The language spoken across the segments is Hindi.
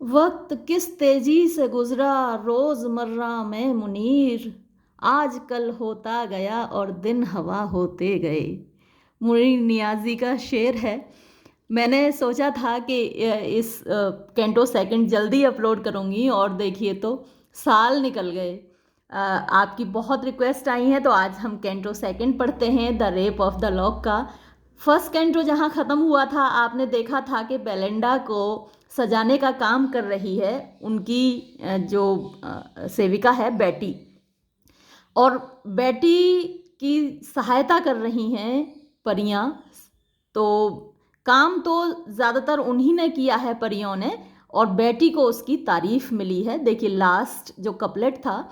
वक्त किस तेजी से गुजरा रोजमर्रा में मुनीर, आज कल होता गया और दिन हवा होते गए। मुनीर नियाजी का शेर है। मैंने सोचा था कि इस कैंटो सेकंड जल्दी अपलोड करूँगी और देखिए तो साल निकल गए। आपकी बहुत रिक्वेस्ट आई है तो आज हम कैंटो सेकंड पढ़ते हैं, the rape of the lock का। फर्स्ट कैंटो जहाँ ख़त्म हुआ था आपने देखा था कि बेलेंडा को सजाने का काम कर रही है उनकी जो सेविका है बेटी, और बेटी की सहायता कर रही हैं परियां। तो काम तो ज़्यादातर उन्हीं ने किया है परियों ने, और बेटी को उसकी तारीफ मिली है। देखिए लास्ट जो कपलेट था,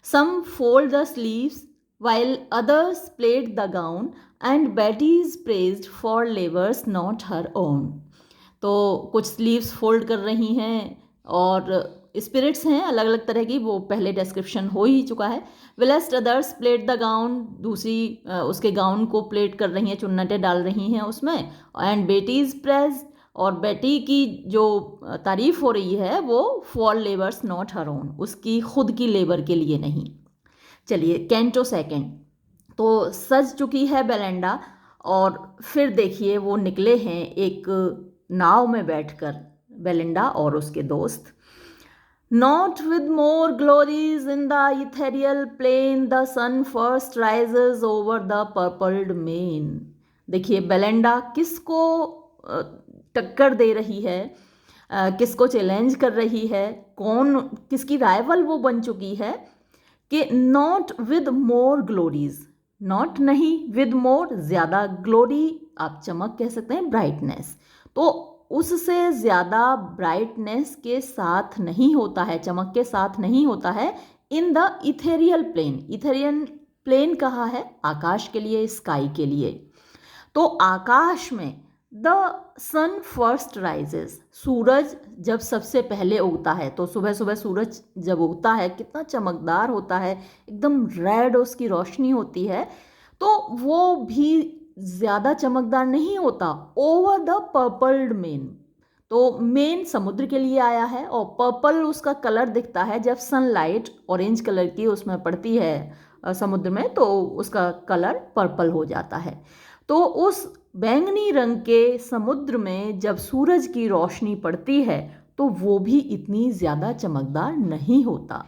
some fold the sleeves while others played the gown and Betty is praised for labors not her own। तो कुछ स्लीव्स फोल्ड कर रही हैं और स्पिरिट्स हैं अलग अलग तरह की, वो पहले डिस्क्रिप्शन हो ही चुका है। विलेस्ट अदर्स प्लेट द गाउन, दूसरी उसके गाउन को प्लेट कर रही हैं, चुन्नटें डाल रही हैं उसमें। एंड बेटी इज प्रेज, और बेटी की जो तारीफ हो रही है वो for labours not her own, उसकी खुद की लेबर के लिए नहीं। चलिए कैंटो सेकंड। तो सज चुकी है बेलेंडा और फिर देखिए वो निकले हैं एक नाव में बैठकर, बेलिंडा और उसके दोस्त। Not with more glories in the ethereal plain, the sun first rises over the purpled main। देखिए बेलेंडा किसको टक्कर दे रही है, किसको चैलेंज कर रही है, कौन किसकी राइवल वो बन चुकी है कि not with more glories, not नहीं, विद मोर ज़्यादा, ग्लोरी आप चमक कह सकते हैं, ब्राइटनेस। तो उससे ज़्यादा ब्राइटनेस के साथ नहीं होता है, चमक के साथ नहीं होता है in the ethereal plane. Ethereal plane कहा है आकाश के लिए, स्काई के लिए। तो आकाश में द सन फर्स्ट राइजेस, सूरज जब सबसे पहले उगता है, तो सुबह सुबह सूरज जब उगता है कितना चमकदार होता है, एकदम रेड उसकी रोशनी होती है। तो वो भी ज़्यादा चमकदार नहीं होता ओवर द पर्पल्ड मेन। तो मेन समुद्र के लिए आया है और पर्पल उसका कलर दिखता है जब सनलाइट ऑरेंज कलर की उसमें पड़ती है समुद्र में, तो उसका कलर पर्पल हो जाता है। तो उस बैंगनी रंग के समुद्र में जब सूरज की रोशनी पड़ती है तो वो भी इतनी ज़्यादा चमकदार नहीं होता।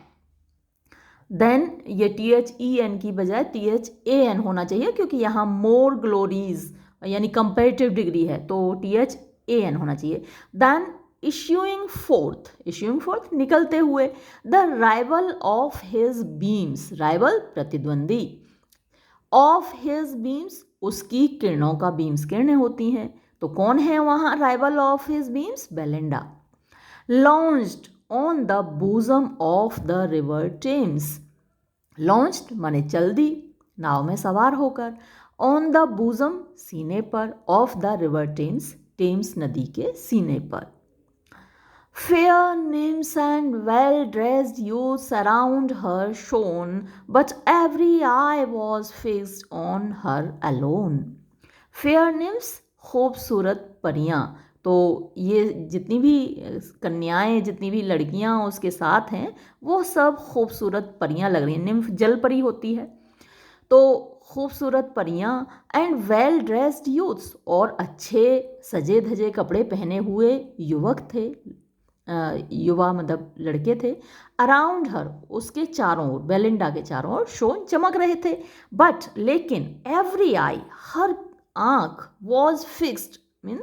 देन ये THEN की बजाय THAN होना चाहिए, क्योंकि यहाँ मोर ग्लोरीज यानी कंपेरेटिव डिग्री है, तो THAN होना चाहिए। देन इश्यूइंग फोर्थ निकलते हुए, the rival of his beams, rival प्रतिद्वंदी, ऑफ हिज बीम्स उसकी किरणों का, बीम्स किरणें होती हैं, तो कौन है वहाँ rival of his beams, Belinda. Launched on the bosom of the river Thames, launched माने चल दी नाव में सवार होकर, ऑन द बूजम सीने पर, of the river Thames Thames नदी के सीने पर। Fair nymphs and well-dressed youths around her shone, but every eye was fixed on her alone। Fair nymphs खूबसूरत परियां, तो ये जितनी भी कन्याएं, जितनी भी लड़कियां उसके साथ हैं वो सब खूबसूरत परियां लग रही हैं। निम्फ जल परी होती है, तो खूबसूरत परियां। एंड वेल ड्रेस्ड यूथ्स, और अच्छे सजे धजे कपड़े पहने हुए युवक थे, युवा मतलब लड़के थे। अराउंड हर उसके चारों ओर, बेलिंडा के चारों ओर शोन चमक रहे थे। बट लेकिन एवरी आई, हर आंख, वॉज फिक्स्ड मीन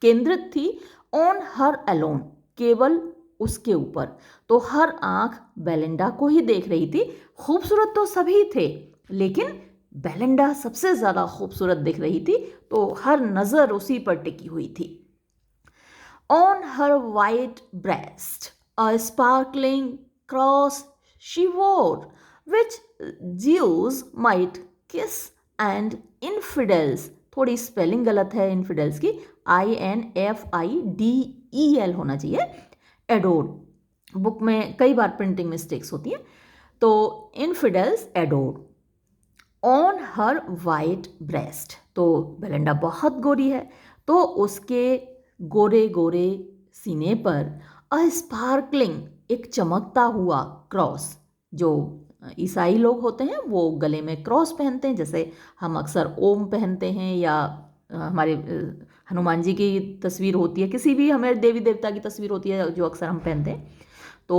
केंद्रित थी, ऑन हर अलोन केवल उसके ऊपर। तो हर आंख बेलिंडा को ही देख रही थी। खूबसूरत तो सभी थे लेकिन बेलिंडा सबसे ज़्यादा खूबसूरत दिख रही थी, तो हर नज़र उसी पर टिकी हुई थी। On her white breast a sparkling cross she wore, which Jews might kiss and infidels, थोड़ी स्पेलिंग गलत है infidels की, INFIDEL होना चाहिए, एडोर। बुक में कई बार प्रिंटिंग मिस्टेक्स होती हैं, तो infidels adore. On her white breast, तो बेलिंडा बहुत गोरी है, तो उसके गोरे गोरे सीने पर अ स्पार्कलिंग, एक चमकता हुआ क्रॉस। जो ईसाई लोग होते हैं वो गले में क्रॉस पहनते हैं, जैसे हम अक्सर ओम पहनते हैं, या हमारे हनुमान जी की तस्वीर होती है, किसी भी हमारे देवी देवता की तस्वीर होती है जो अक्सर हम पहनते हैं। तो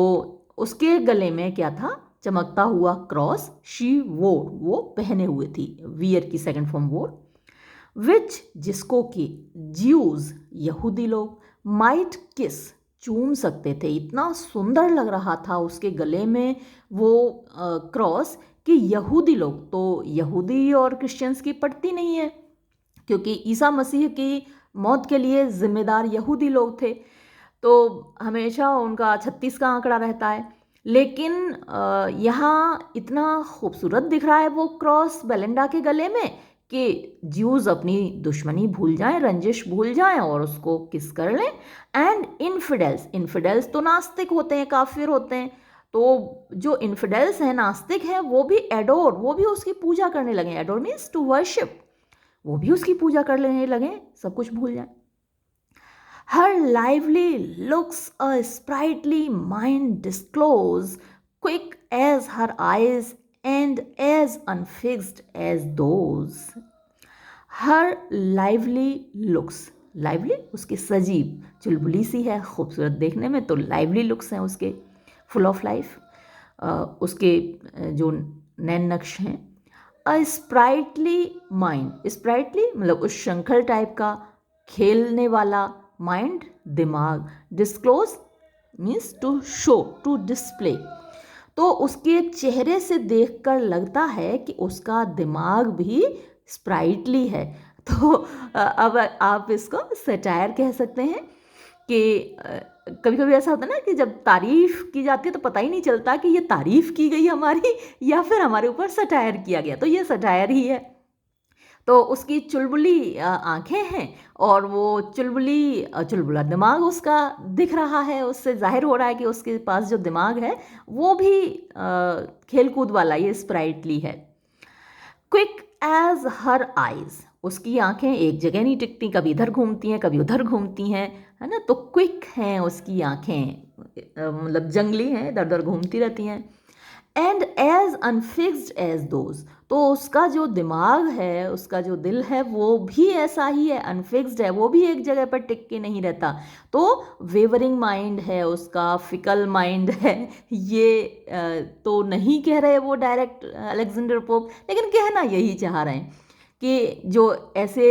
उसके गले में क्या था, चमकता हुआ क्रॉस। शी वोर, वो पहने हुए थी, वियर की सेकंड फॉर्म वोर। विच, जिसको कि ज्यूज, यहूदी लोग, माइट किस, चूम सकते थे। इतना सुंदर लग रहा था उसके गले में वो क्रॉस कि यहूदी लोग, तो यहूदी और क्रिश्चियंस की पड़ती नहीं है, क्योंकि ईसा मसीह की मौत के लिए जिम्मेदार यहूदी लोग थे, तो हमेशा उनका 36 का आंकड़ा रहता है। लेकिन यहाँ इतना खूबसूरत दिख रहा है वो क्रॉस बेलेंडा के गले में कि ज्यूज अपनी दुश्मनी भूल जाएं, रंजिश भूल जाएं और उसको किस कर लें। एंड इनफिडेल्स, इनफिडेल्स तो नास्तिक होते हैं, काफिर होते हैं, तो जो इनफिडेल्स हैं, नास्तिक हैं, वो भी एडोर, वो भी उसकी पूजा करने लगे। एडोर मीन्स टू वर्शिप, वो भी उसकी पूजा करने लगे, सब कुछ भूल जाएं। Her lively looks a sprightly mind disclose, quick as her eyes and as unfixed as those. Her lively looks, lively उसकी सजीव, चुलबुली सी है, खूबसूरत देखने में, तो lively looks हैं उसके, full of life। उसके जो नैन नक्श हैं। अ स्प्राइटली माइंड, स्प्राइटली मतलब उस शंखल टाइप का, खेलने वाला, माइंड दिमाग, disclose means to show, to display. तो उसके चेहरे से देखकर लगता है कि उसका दिमाग भी स्प्राइटली है। तो अब आप इसको सटायर कह सकते हैं कि कभी कभी ऐसा होता है ना कि जब तारीफ की जाती है तो पता ही नहीं चलता कि ये तारीफ की गई हमारी या फिर हमारे ऊपर सटायर किया गया, तो ये सटायर ही है। तो उसकी चुलबुली आंखें हैं और वो चुलबुला दिमाग उसका दिख रहा है, उससे जाहिर हो रहा है कि उसके पास जो दिमाग है वो भी खेलकूद वाला, ये स्प्राइटली है। क्विक एज हर आइज, उसकी आंखें एक जगह नहीं टिकती, कभी इधर घूमती हैं कभी उधर घूमती हैं, है ना, तो क्विक हैं उसकी आंखें, मतलब जंगली हैं, इधर उधर घूमती रहती हैं। And as unfixed as those, तो उसका जो दिमाग है, उसका जो दिल है, वो भी ऐसा ही है, अनफिक्स्ड है, वो भी एक जगह पर टिक के नहीं रहता। तो वेवरिंग माइंड है उसका, फिकल माइंड है। ये तो नहीं कह रहे वो डायरेक्ट अलेक्जेंडर पोप, लेकिन कहना यही चाह रहे हैं कि जो ऐसे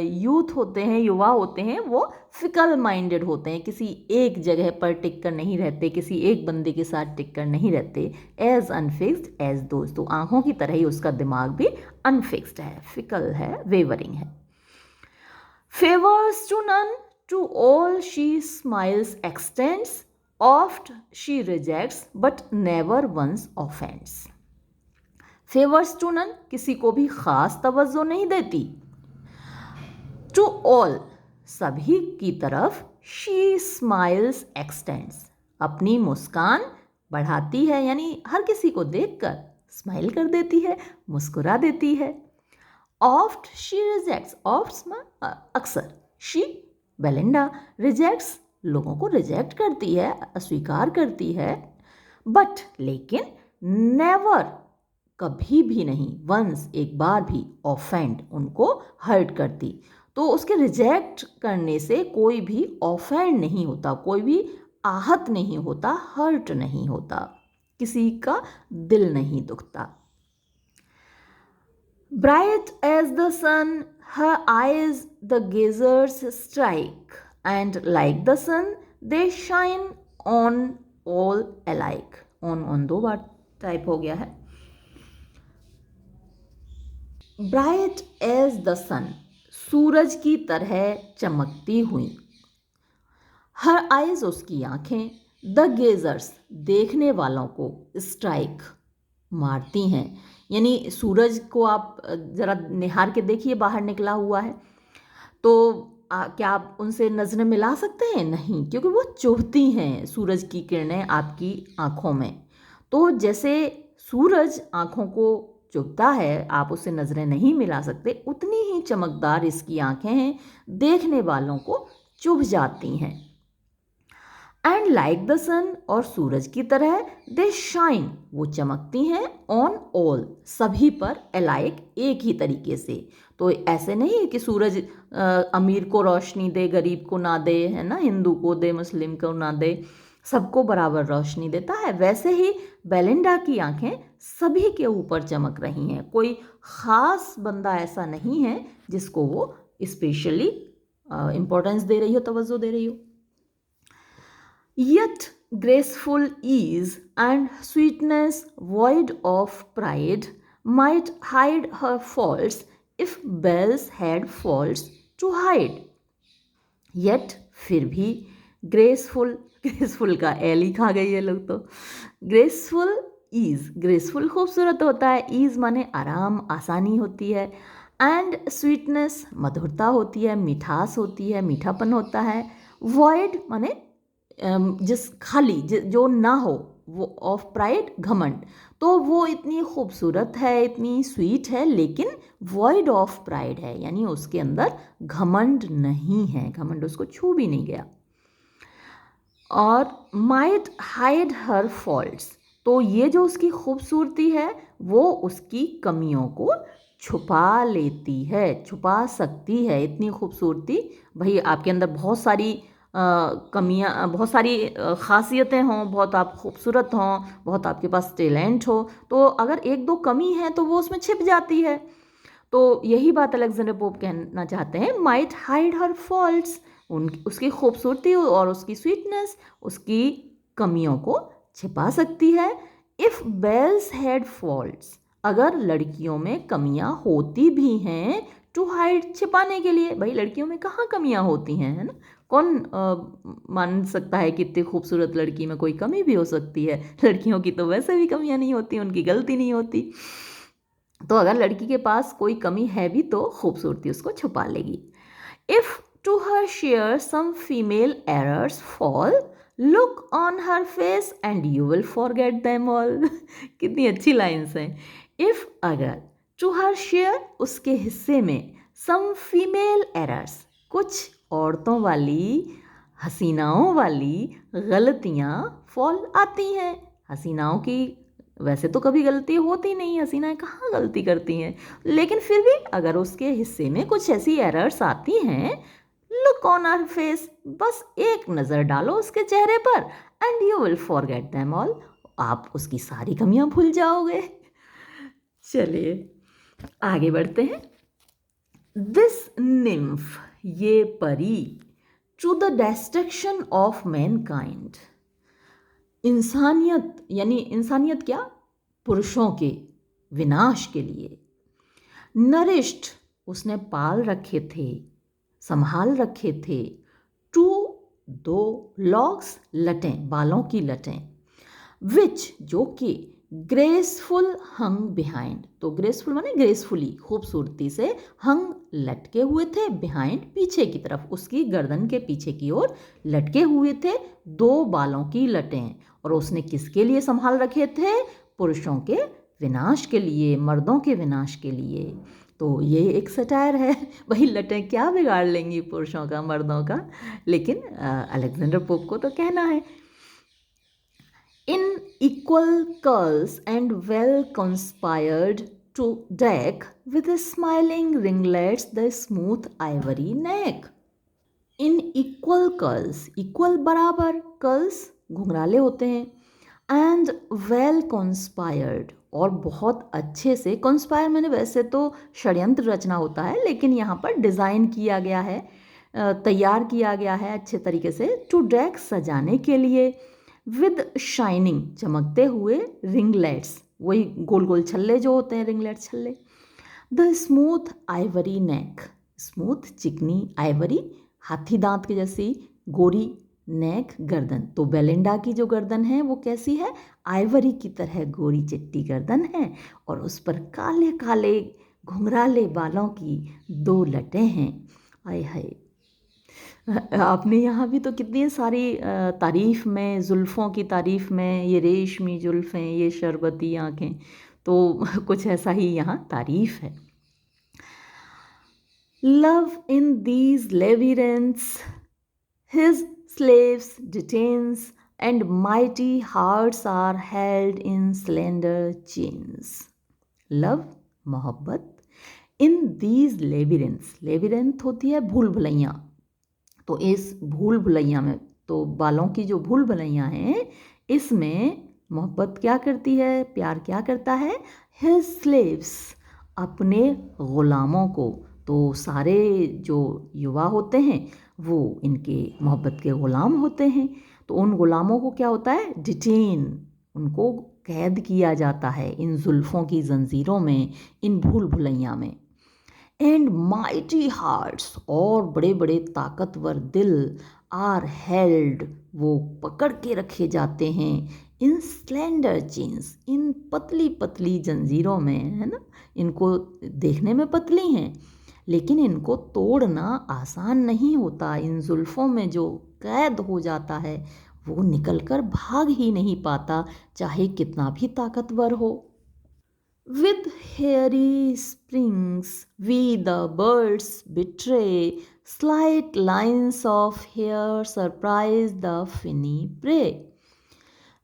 यूथ होते हैं, युवा होते हैं, वो फिकल माइंडेड होते हैं, किसी एक जगह पर टिक कर नहीं रहते, किसी एक बंदे के साथ टिक कर नहीं रहते। एज अनफिक्स्ड एज दोस्त, तो आंखों की तरह ही उसका दिमाग भी अनफिक्स्ड है, फिकल है, वेवरिंग है। Favours to none, to all she smiles extends, oft she rejects but never once offends. Favours to none, किसी को भी खास तवज्जो नहीं देती। टू ऑल, सभी की तरफ। शी स्माइल्स एक्सटेंड्स, अपनी मुस्कान बढ़ाती है, यानी हर किसी को देखकर स्माइल कर देती है, मुस्कुरा देती है। ऑफ्ट शी रिजेक्ट्स, ऑफ्ट अक्सर, शी बेलिंडा, रिजेक्ट्स लोगों को रिजेक्ट करती है, अस्वीकार करती है। बट लेकिन, नेवर कभी भी नहीं, वंस एक बार भी, ऑफेंड उनको हर्ट करती। तो उसके रिजेक्ट करने से कोई भी ऑफेंड नहीं होता, कोई भी आहत नहीं होता, हर्ट नहीं होता, किसी का दिल नहीं दुखता। Bright as the sun her eyes the gazers strike, and like the sun they shine on all alike. On दो बार टाइप हो गया है। ब्राइट एज द सन, सूरज की तरह चमकती हुई। हर आइज, उसकी आंखें। द गेजर्स, देखने वालों को। स्ट्राइक, मारती हैं, यानी सूरज को आप ज़रा निहार के देखिए, बाहर निकला हुआ है, तो क्या आप उनसे नज़रें मिला सकते हैं? नहीं, क्योंकि वो चुभती हैं सूरज की किरणें आपकी आँखों में। तो जैसे सूरज आँखों को चुभता है, आप उससे नज़रें नहीं मिला सकते, उतनी ही चमकदार इसकी आँखें हैं, देखने वालों को चुभ जाती हैं। एंड लाइक द सन, और सूरज की तरह, दे शाइन, वो चमकती हैं, ऑन ऑल, सभी पर, अलाइक, एक ही तरीके से। तो ऐसे नहीं कि सूरज अमीर को रोशनी दे, गरीब को ना दे, है ना, हिंदू को दे, मुस्लिम को ना दे, सबको बराबर रोशनी देता है। वैसे ही बेलिंडा की आंखें सभी के ऊपर चमक रही हैं, कोई ख़ास बंदा ऐसा नहीं है जिसको वो स्पेशली इम्पोर्टेंस दे रही हो, तवज्जो दे रही हो। Yet graceful ease and sweetness, void of pride, might hide her faults if bells had faults to hide. Yet फिर भी ग्रेसफुल, ग्रेसफुल का एल ही खा गई है लोग तो। ग्रेसफुल ईज, ग्रेसफुल खूबसूरत होता है, ईज माने आराम, आसानी होती है, एंड स्वीटनेस मधुरता होती है, मिठास होती है, मीठापन होता है, वॉइड माने जिस खाली जो ना हो, वो ऑफ प्राइड घमंड, तो वो इतनी खूबसूरत है, इतनी स्वीट है, लेकिन वॉइड ऑफ प्राइड है, यानी उसके अंदर घमंड नहीं है, घमंड उसको छू भी नहीं गया। और माइट हाइड हर फॉल्ट्स, तो ये जो उसकी खूबसूरती है वो उसकी कमियों को छुपा लेती है, छुपा सकती है। इतनी खूबसूरती, भाई आपके अंदर बहुत सारी कमियां, बहुत सारी खासियतें हों, बहुत आप खूबसूरत हों, बहुत आपके पास टैलेंट हो, तो अगर एक दो कमी है तो वो उसमें छिप जाती है। तो यही बात अलेक्जेंडर पोप कहना चाहते हैं, माइट हाइड हर फॉल्ट्स, उसकी खूबसूरती और उसकी स्वीटनेस उसकी कमियों को छिपा सकती है। इफ़ बेल्स हैड फॉल्ट्स, अगर लड़कियों में कमियां होती भी हैं, टू हाइड, छिपाने के लिए। भाई लड़कियों में कहाँ कमियां होती हैं, है ना, कौन मान सकता है कि इतनी खूबसूरत लड़की में कोई कमी भी हो सकती है। लड़कियों की तो वैसे भी कमियां नहीं होती, उनकी गलती नहीं होती। तो अगर लड़की के पास कोई कमी है भी तो खूबसूरती उसको छुपा लेगी। If to her share some female errors fall, look on her face and you will forget them all. कितनी अच्छी लाइन्स हैं। इफ़, अगर, टू हर शेयर, उसके हिस्से में, सम फीमेल एरर्स, कुछ औरतों वाली, हसीनाओं वाली गलतियाँ फॉल आती हैं। हसीनाओं की वैसे तो कभी गलती होती नहीं, हसीनाएं कहाँ गलती करती हैं, लेकिन फिर भी अगर उसके हिस्से में कुछ ऐसी एरर्स आती हैं, लुक ऑन हर फेस, बस एक नज़र डालो उसके चेहरे पर, and you will forget them all, आप उसकी सारी कमियां भूल जाओगे। चलिए आगे बढ़ते हैं। दिस निम्फ, ये परी, to the destruction of mankind, इंसानियत, यानी इंसानियत क्या, पुरुषों के विनाश के लिए, नरिश्ड, उसने पाल रखे थे, संभाल रखे थे, टू, दो, लॉक्स, लटें, बालों की लटें, विच, जो कि, ग्रेसफुल हंग बिहाइंड, तो ग्रेसफुल माने ग्रेसफुली, खूबसूरती से, हंग, लटके हुए थे, बिहाइंड, पीछे की तरफ, उसकी गर्दन के पीछे की ओर लटके हुए थे, दो बालों की लटें। और उसने किसके लिए संभाल रखे थे, पुरुषों के विनाश के लिए, मर्दों के विनाश के लिए। तो ये एक सटायर है, वही लटें क्या बिगाड़ लेंगी पुरुषों का, मर्दों का, लेकिन अलेक्जेंडर पोप को तो कहना है। In equal curls and well conspired to deck with smiling ringlets the smooth ivory neck. In equal curls, equal बराबर, curls घुंघराले होते हैं, and well conspired, और बहुत अच्छे से, conspire मैंने वैसे तो षड्यंत्र रचना होता है, लेकिन यहाँ पर डिज़ाइन किया गया है, तैयार किया गया है अच्छे तरीके से, टू डेक, सजाने के लिए, विद शाइनिंग, चमकते हुए, रिंगलेट्स, वही गोल गोल छल्ले जो होते हैं, रिंगलेट छल्ले, the smooth Ivory neck, smooth चिकनी, आइवरी हाथी दांत की जैसी, गोरी, नेक गर्दन, तो बेलिंडा की जो गर्दन है वो कैसी है, आइवरी की तरह गोरी चिट्टी गर्दन है, और उस पर काले काले घुंघराले बालों की दो लटें हैं। आय हाय, आपने यहाँ भी तो कितनी सारी तारीफ़ में, जुल्फ़ों की तारीफ़ में, ये रेशमी जुल्फ़ें, ये शरबती आँखें, तो कुछ ऐसा ही यहाँ तारीफ़ है। Love in these labyrinths, his slaves, detains, and mighty hearts are held in slender chains. Love, मोहब्बत, in these labyrinths, labyrinth होती है भूल भुलैया, तो इस भूल भुलैया में, तो बालों की जो भूल भुलैया हैं इसमें मोहब्बत क्या करती है, प्यार क्या करता है, his slaves, अपने ग़ुलामों को। तो सारे जो युवा होते हैं वो इनके मोहब्बत के ग़ुलाम होते हैं। तो उन ग़ुलामों को क्या होता है, डिटेन, उनको कैद किया जाता है इन जुल्फ़ों की जंजीरों में, इन भूल भुलैया में। एंड माइटी हार्ट्स, और बड़े बड़े ताकतवर दिल, आर हेल्ड, वो पकड़ के रखे जाते हैं, इन स्लेंडर चेन्स, इन पतली पतली जंजीरों में, है ना। इनको देखने में पतली हैं लेकिन इनको तोड़ना आसान नहीं होता। इन जुल्फ़ों में जो कैद हो जाता है वो निकलकर भाग ही नहीं पाता, चाहे कितना भी ताकतवर हो। With hairy springs we the birds betray, slight lines of hair surprise the finny prey.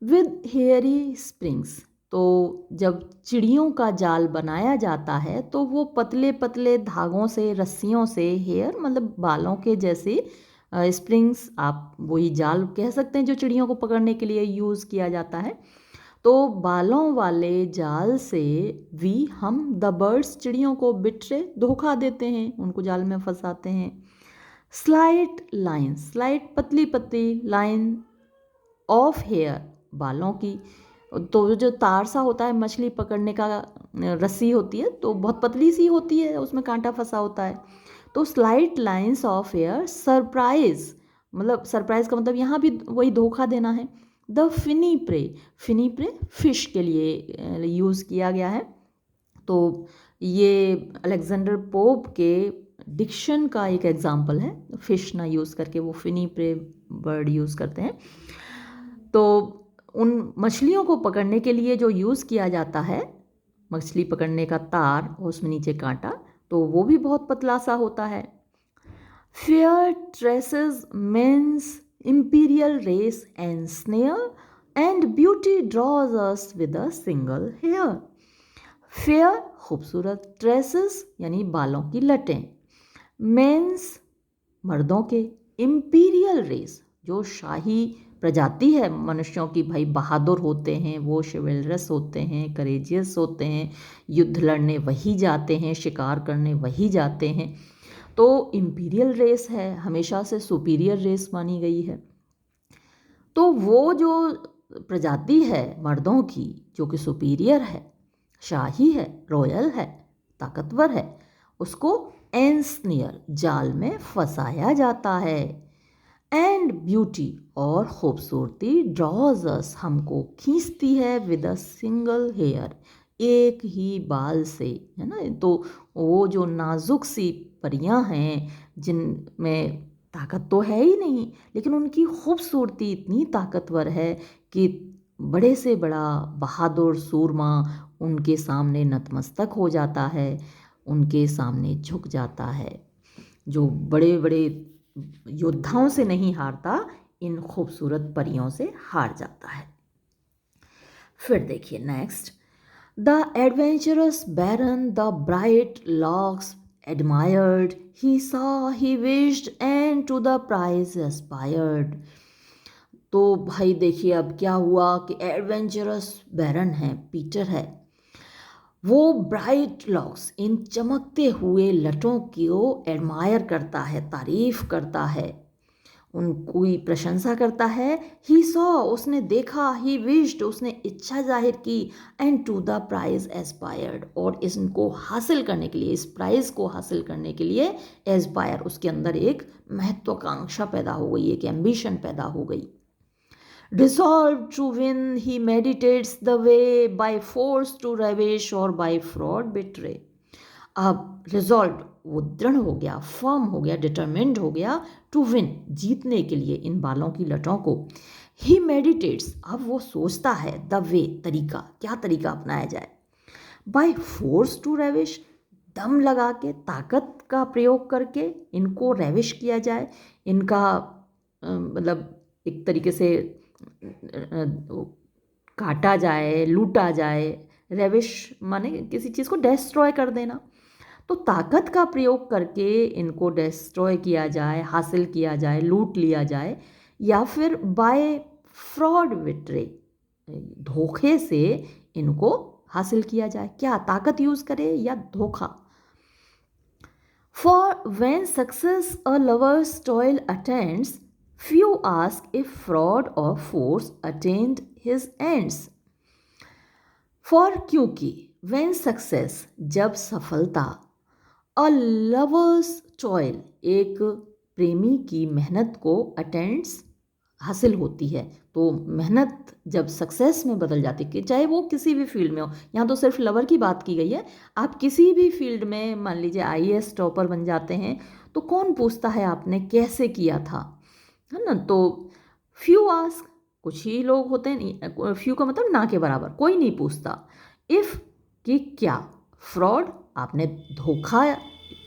With hairy springs, तो जब चिड़ियों का जाल बनाया जाता है तो वो पतले पतले धागों से, रस्सियों से, हेयर मतलब बालों के जैसे, स्प्रिंग्स आप वही जाल कह सकते हैं जो चिड़ियों को पकड़ने के लिए यूज़ किया जाता है। तो बालों वाले जाल से वी, हम, द बर्ड्स, चिड़ियों को, बिट्रे, धोखा देते हैं, उनको जाल में फंसाते हैं। स्लाइट लाइन, स्लाइट पतली पतली लाइन ऑफ हेयर, बालों की, तो जो तार सा होता है मछली पकड़ने का, रस्सी होती है तो बहुत पतली सी होती है, उसमें कांटा फंसा होता है। तो slight lines of hair surprise, मतलब सरप्राइज का मतलब यहाँ भी वही धोखा देना है। The finny prey, finny prey fish के लिए यूज़ किया गया है। तो ये अलेक्जेंडर पोप के डिक्शन का एक एग्जाम्पल है, फिश ना यूज़ करके वो फिनी प्रे वर्ड यूज़ करते हैं। तो उन मछलियों को पकड़ने के लिए जो यूज़ किया जाता है, मछली पकड़ने का तार और उसमें नीचे कांटा, तो वो भी बहुत पतला सा होता है। Fair tresses man's imperial race and snare, and beauty draws us with a single hair. Fair, खूबसूरत, ट्रेसेस यानी बालों की लटें, मेंस, मर्दों के, इंपीरियल रेस, जो शाही प्रजाति है मनुष्यों की, भाई बहादुर होते हैं वो, शिवेलरस होते हैं, करेजियस होते हैं, युद्ध लड़ने वही जाते हैं, शिकार करने वही जाते हैं। तो इंपीरियल रेस है, हमेशा से सुपीरियर रेस मानी गई है। तो वो जो प्रजाति है मर्दों की जो कि सुपीरियर है, शाही है, रॉयल है, ताकतवर है, उसको एंसनियर, जाल में फंसाया जाता है। एंड ब्यूटी, और खूबसूरती, ड्रॉज अस, हमको खींचती है, विद अ सिंगल हेयर, एक ही बाल से, है ना। तो वो जो नाजुक सी परियां हैं जिनमें ताकत तो है ही नहीं, लेकिन उनकी खूबसूरती इतनी ताकतवर है कि बड़े से बड़ा बहादुर सूरमा उनके सामने नतमस्तक हो जाता है, उनके सामने झुक जाता है। जो बड़े बड़े योद्धाओं से नहीं हारता, इन खूबसूरत परियों से हार जाता है। फिर देखिए next, the adventurous baron the bright locks admired, he saw, he wished, and to the prize aspired. तो भाई देखिए अब क्या हुआ कि एडवेंचरस बैरन है, पीटर है, वो ब्राइट लॉक्स, इन चमकते हुए लटों को एडमायर करता है, तारीफ करता है, उनकी प्रशंसा करता है। ही सॉ, उसने देखा, ही विश्ड, उसने इच्छा जाहिर की, and to the prize aspired, और इनको हासिल करने के लिए, इस प्राइज़ को हासिल करने के लिए एस्पायर, उसके अंदर एक महत्वाकांक्षा पैदा हो गई, एक एम्बिशन पैदा हो गई। Resolve to win he meditates the way, by force to ravish or by fraud betray. अब रिजॉल्व, वो दृढ़ हो गया, फर्म हो गया, डिटरमिन्ड हो गया, टू विन, जीतने के लिए इन बालों की लटों को। ही मेडिटेट्स, अब वो सोचता है, द वे, तरीका, क्या तरीका अपनाया जाए, बाय फोर्स टू रेविश, दम लगा के, ताकत का प्रयोग करके इनको रेविश किया जाए, इनका मतलब एक तरीके से काटा जाए, लूटा जाए। रेविश माने किसी चीज़ को डिस्ट्रॉय कर देना। तो ताकत का प्रयोग करके इनको डिस्ट्रॉय किया जाए, हासिल किया जाए, लूट लिया जाए, या फिर बाय फ्रॉड विट्रे, धोखे से इनको हासिल किया जाए। क्या ताकत यूज करे या धोखा? For when success a lovers toil attends, few ask if fraud or force attained his ends. For क्योंकि when success, जब सफलता, a lover's toil, एक प्रेमी की मेहनत को अटेंड्स, हासिल होती है। तो मेहनत जब सक्सेस में बदल जाती है, चाहे वो किसी भी फील्ड में हो, यहाँ तो सिर्फ लवर की बात की गई है, आप किसी भी फील्ड में मान लीजिए आईएएस टॉपर बन जाते हैं, तो कौन पूछता है आपने कैसे किया था, है ना? तो फ्यू आस्क, कुछ ही लोग होते हैं, फ्यू का मतलब ना के बराबर, कोई नहीं पूछता। इफ, कि क्या, फ्रॉड, आपने धोखा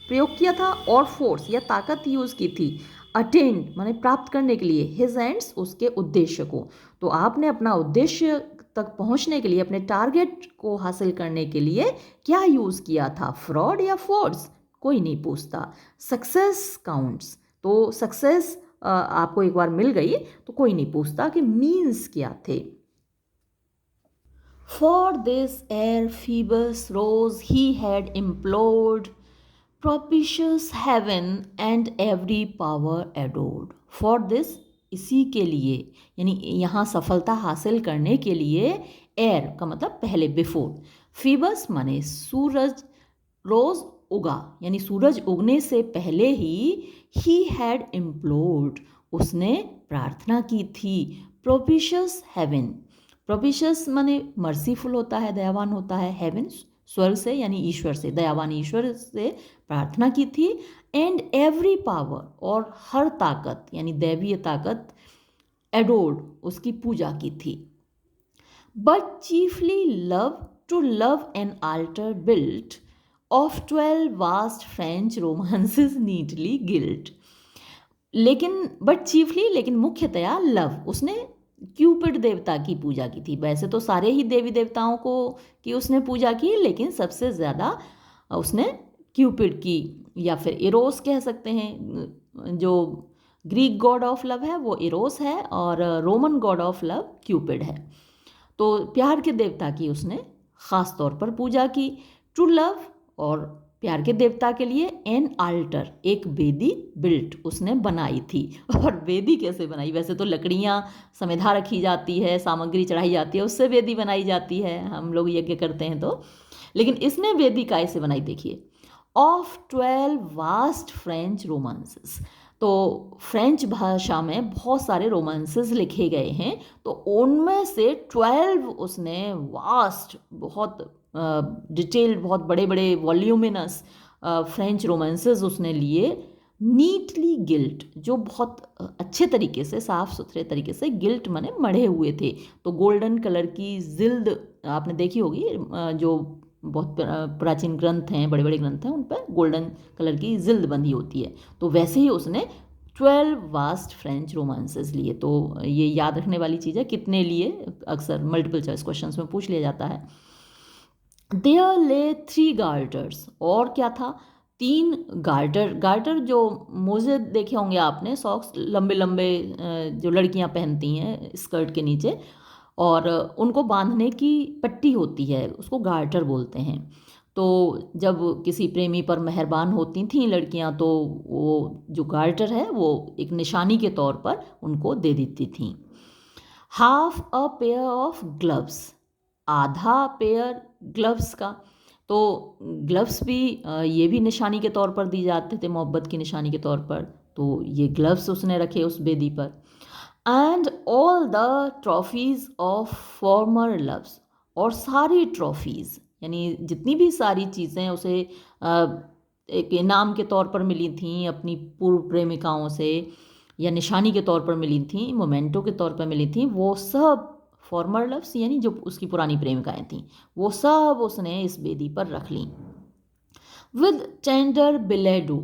प्रयोग किया था, और फोर्स या ताकत यूज की थी, अटेंड माने प्राप्त करने के लिए, हिज एंड्स, उसके उद्देश्य को। तो आपने अपना उद्देश्य तक पहुंचने के लिए, अपने टारगेट को हासिल करने के लिए क्या यूज किया था, फ्रॉड या फोर्स, कोई नहीं पूछता। सक्सेस काउंट्स, तो सक्सेस आपको एक बार मिल गई तो कोई नहीं पूछता कि मीन्स क्या थे। For this ere Phoebus rose, he had implored propitious heaven and every power adored. For this, इसी के लिए, यानी यहाँ सफलता हासिल करने के लिए, एर का मतलब पहले, बिफोर, फीबस माने सूरज, रोज उगा, यानी सूरज उगने से पहले ही हैड इम्प्लोर्ड, उसने प्रार्थना की थी, प्रोपिशियस हेवन, प्रोपिशियस माने मर्सीफुल होता है, दयावान होता है, हेवन स्वर्ग से यानी ईश्वर से, दयावान ईश्वर से प्रार्थना की थी, एंड एवरी पावर, और हर ताकत यानी दैवीय ताकत, एडोर्ड, उसकी पूजा की थी। But chiefly love, to love an altar built of 12 vast French romances neatly gilt. लेकिन बट चीफली, लेकिन मुख्यतया लव, उसने क्यूपिड देवता की पूजा की थी। वैसे तो सारे ही देवी देवताओं को की उसने पूजा की, लेकिन सबसे ज़्यादा उसने क्यूपिड की, या फिर इरोस कह सकते हैं। जो ग्रीक गॉड ऑफ लव है वो इरोस है, और Roman God of love Cupid है। तो प्यार के देवता की उसने ख़ास तौर पर पूजा की। टू लव, और प्यार के देवता के लिए, एन आल्टर, एक वेदी, बिल्ट, उसने बनाई थी। और वेदी कैसे बनाई? वैसे तो लकड़ियाँ समेधा रखी जाती है, सामग्री चढ़ाई जाती है, उससे वेदी बनाई जाती है, हम लोग यज्ञ करते हैं तो। लेकिन इसने वेदी कैसे बनाई देखिए, ऑफ 12 वास्ट फ्रेंच रोमांसेस। तो फ्रेंच भाषा में बहुत सारे रोमांसेस लिखे गए हैं, तो उनमें से 12 उसने वास्ट, बहुत डिटेल्ड, बहुत बड़े बड़े वॉल्यूमिनस फ्रेंच रोमांसेस उसने लिए, नीटली गिल्ट, जो बहुत अच्छे तरीके से, साफ सुथरे तरीके से, गिल्ट माने मढ़े हुए थे। तो गोल्डन कलर की जिल्द आपने देखी होगी, जो बहुत प्राचीन ग्रंथ हैं, बड़े बड़े ग्रंथ हैं, उन पर गोल्डन कलर की जिल्द बंधी होती है। तो वैसे ही उसने 12 वास्ट फ्रेंच रोमांसेस लिए। तो ये याद रखने वाली चीज़ है, कितने लिए, अक्सर मल्टीपल चॉइस क्वेश्चंस में पूछ लिया जाता है। देयर ले 3 गार्टर्स, और क्या था, 3 गार्टर। गार्टर जो मोजे देखे होंगे आपने, सॉक्स लंबे लंबे जो लड़कियां पहनती हैं स्कर्ट के नीचे, और उनको बांधने की पट्टी होती है, उसको गार्टर बोलते हैं। तो जब किसी प्रेमी पर मेहरबान होती थीं लड़कियां, तो वो जो गार्टर है वो एक निशानी के तौर पर उनको दे देती थीं। Half a pair of gloves, आधा पेयर ग्लव्स का। तो ग्लव्स भी ये भी निशानी के तौर पर दी जाते थे, मोहब्बत की निशानी के तौर पर। तो ये ग्लव्स उसने रखे उस बेदी पर। And all the trophies of former loves, और सारी ट्रॉफीज यानी जितनी भी सारी चीज़ें उसे एक इनाम के तौर पर मिली थी अपनी पूर्व प्रेमिकाओं से, या निशानी के तौर पर मिली थी, मोमेंटो के तौर पर मिली थी, वो सब फॉर्मर लव्स यानी जो उसकी पुरानी प्रेमिकाएं थीं, वो सब उसने इस बेदी पर रख लीं। विद टेंडर बिलेडू,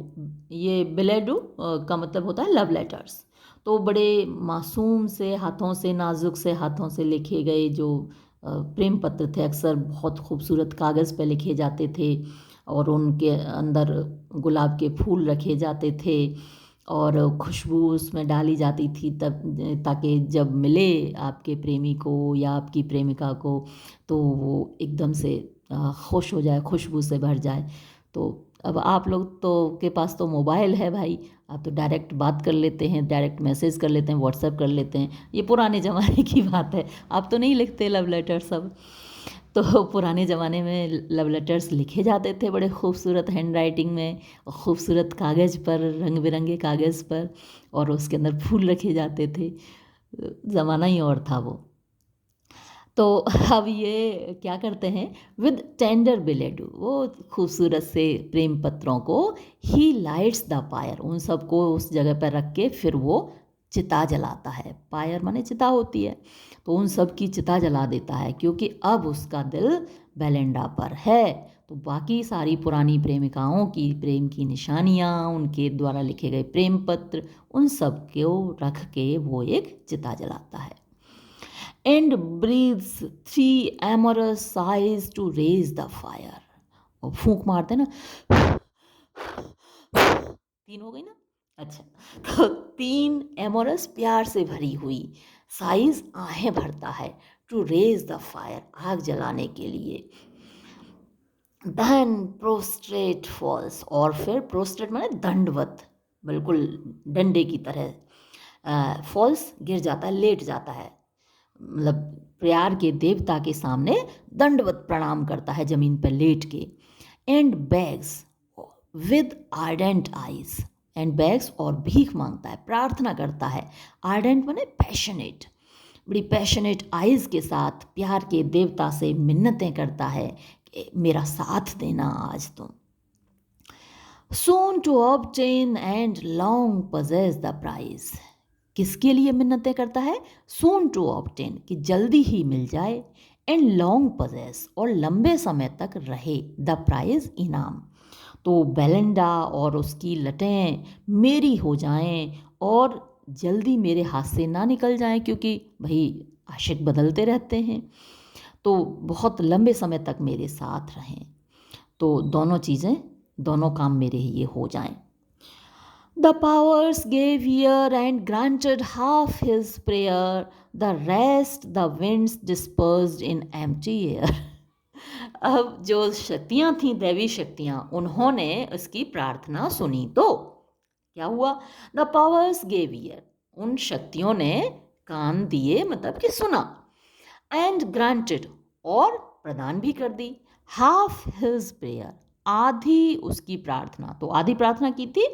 ये बिलेडू का मतलब होता है लव लेटर्स। तो बड़े मासूम से हाथों से, नाजुक से हाथों से लिखे गए जो प्रेम पत्र थे, अक्सर बहुत खूबसूरत कागज़ पे लिखे जाते थे और उनके अंदर गुलाब के फूल रखे जाते थे और खुशबू उसमें डाली जाती थी, तब ताकि जब मिले आपके प्रेमी को या आपकी प्रेमिका को तो वो एकदम से खुश हो जाए, खुशबू से भर जाए। तो अब आप लोग तो के पास तो मोबाइल है भाई, आप तो डायरेक्ट बात कर लेते हैं, डायरेक्ट मैसेज कर लेते हैं, व्हाट्सएप कर लेते हैं। ये पुराने ज़माने की बात है, आप तो नहीं लिखते लव लेटर सब। तो पुराने ज़माने में लव लेटर्स लिखे जाते थे बड़े खूबसूरत हैंड राइटिंग में, खूबसूरत कागज़ पर, रंग बिरंगे कागज़ पर, और उसके अंदर फूल रखे जाते थे। ज़माना ही और था वो। तो अब ये क्या करते हैं, विद टेंडर बिलेडू, वो खूबसूरत से प्रेम पत्रों को ही लाइट्स द फायर, उन सबको उस जगह पर रख के फिर वो चिता जलाता है। फायर माने चिता होती है, तो उन सब की चिता जला देता है, क्योंकि अब उसका दिल बेलेंडा पर है। तो बाकी सारी पुरानी प्रेमिकाओं की प्रेम की निशानियाँ, उनके द्वारा लिखे गए प्रेम पत्र, उन सब को रख के वो एक चिता जलाता है। and breathes 3 amorous sighs to raise the fire। और फूंक मारते ना, 3 हो गई ना, अच्छा, तो 3 एमोरस प्यार से भरी हुई साइज आहें भरता है, टू रेज द फायर, आग जलाने के लिए। धन प्रोस्ट्रेट फॉल्स, और फिर प्रोस्ट्रेट माने दंडवत, बिल्कुल डंडे की तरह, फॉल्स गिर जाता है, लेट जाता है, मतलब प्यार के देवता के सामने दंडवत प्रणाम करता है जमीन पर लेट के। And bags with ardent eyes, and bags, और भीख मांगता है, प्रार्थना करता है। आर्डेंट माने पैशनेट, बड़ी पैशनेट आइज के साथ प्यार के देवता से मिन्नतें करता है कि मेरा साथ देना आज तुम। soon to obtain and long possess the prize, किसके लिए मिन्नतें करता है, soon to obtain, कि जल्दी ही मिल जाए, and long possess, और लंबे समय तक रहे, the prize, इनाम। तो बेलेंडा और उसकी लटें मेरी हो जाएं और जल्दी मेरे हाथ से ना निकल जाएं, क्योंकि भाई आशिक बदलते रहते हैं, तो बहुत लंबे समय तक मेरे साथ रहें, तो दोनों चीज़ें, दोनों काम मेरे ये हो जाएं। The powers gave ear and granted half his prayer, the rest the winds dispersed in empty air। अब जो शक्तियाँ थीं, दैवी शक्तियाँ, उन्होंने उसकी प्रार्थना सुनी, तो क्या हुआ, द पावर्स गेव ईयर, उन शक्तियों ने कान दिए, मतलब कि सुना, एंड ग्रांटेड, और प्रदान भी कर दी, हाफ हिज प्रेयर, आधी उसकी प्रार्थना, तो आधी प्रार्थना की थी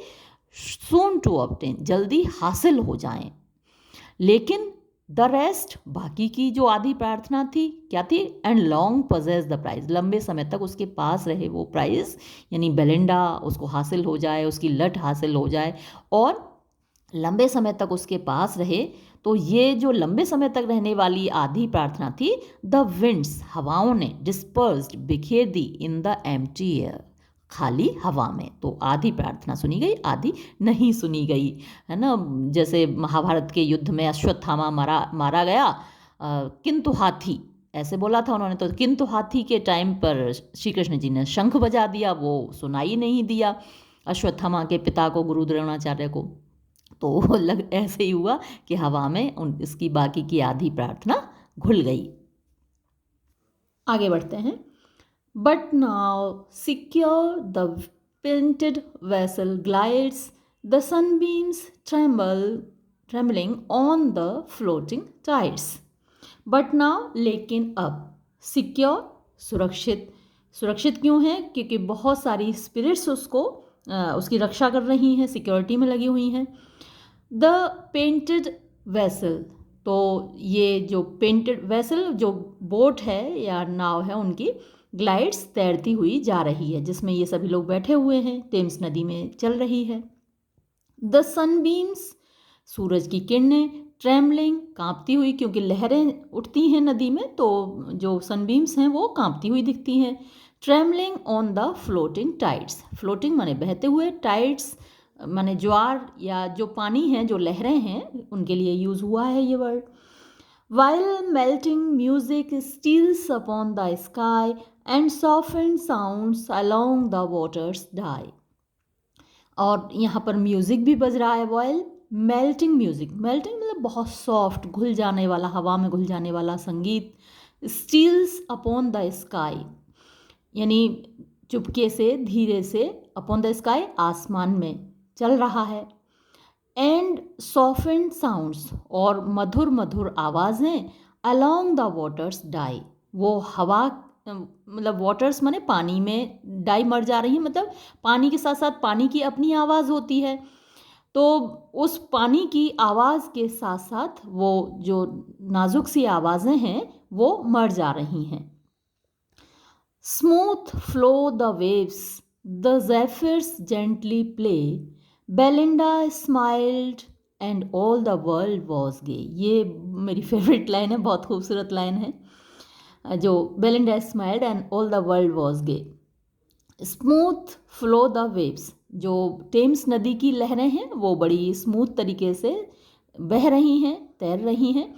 सून टू ऑब्टेन, जल्दी हासिल हो जाएं, लेकिन द रेस्ट, बाकी की जो आधी प्रार्थना थी, क्या थी, and long possess the prize, लंबे समय तक उसके पास रहे वो प्राइज, यानी बेलेंडा उसको हासिल हो जाए, उसकी लट हासिल हो जाए, और लंबे समय तक उसके पास रहे। तो ये जो लंबे समय तक रहने वाली आधी प्रार्थना थी, द विंड्स, हवाओं ने, डिस्पर्स्ड, बिखेर दी, इन द एम्प्टी एयर, खाली हवा में। तो आधी प्रार्थना सुनी गई, आधी नहीं सुनी गई, है ना। जैसे महाभारत के युद्ध में अश्वत्थामा मारा गया, किंतु हाथी, ऐसे बोला था उन्होंने, तो किंतु हाथी के टाइम पर श्री कृष्ण जी ने शंख बजा दिया, वो सुनाई नहीं दिया अश्वत्थामा के पिता को, गुरु द्रोणाचार्य को। तो ऐसे ही हुआ कि हवा में इसकी बाकी की आधी प्रार्थना घुल गई। आगे बढ़ते हैं। But now secure the painted vessel glides, the sunbeams trembling on the floating tides. But now, लेकिन अब, सिक्योर, सुरक्षित, सुरक्षित क्यों है, क्योंकि बहुत सारी स्पिरिट्स उसकी रक्षा कर रही हैं, सिक्योरिटी में लगी हुई हैं। द पेंटेड वेसल, तो ये जो पेंटेड वेसल, जो बोट है या नाव है उनकी, ग्लाइड्स, तैरती हुई जा रही है, जिसमें ये सभी लोग बैठे हुए हैं, टेम्स नदी में चल रही है। द सनबीम्स, सूरज की किरणें, ट्रेमलिंग, कांपती हुई, क्योंकि लहरें उठती हैं नदी में, तो जो सनबीम्स हैं वो कांपती हुई दिखती हैं। Trembling on the floating tides, floating माने बहते हुए, टाइड्स माने ज्वार या जो पानी है, जो लहरें हैं, उनके लिए यूज़ हुआ है ये word. While melting music steals upon the sky and softened sounds along the waters die। और यहाँ पर म्यूज़िक भी बज रहा है। वाइल मेल्टिंग म्यूज़िक, मेल्टिंग मतलब बहुत सॉफ्ट, घुल जाने वाला, हवा में घुल जाने वाला संगीत। स्टील्स अपॉन द स्काई यानी चुपके से, धीरे से, अपॉन द स्काई आसमान में चल रहा है। एंड सॉफ्टेंड साउंड्स और मधुर मधुर आवाज़ें अलोंग द वाटर्स डाई, वो हवा मतलब वाटर्स माने पानी में, डाई मर जा रही है, मतलब पानी के साथ साथ पानी की अपनी आवाज़ होती है, तो उस पानी की आवाज़ के साथ साथ वो जो नाजुक सी आवाज़ें हैं वो मर जा रही हैं। Smooth flow the waves, the zephyrs gently play, Belinda smiled and all the world was gay. ये मेरी फेवरेट लाइन है, बहुत खूबसूरत लाइन है, जो Belinda smiled and all the world was gay. Smooth flow the waves, जो टेम्स नदी की लहरें हैं वो बड़ी स्मूथ तरीके से बह रही हैं, तैर रही हैं।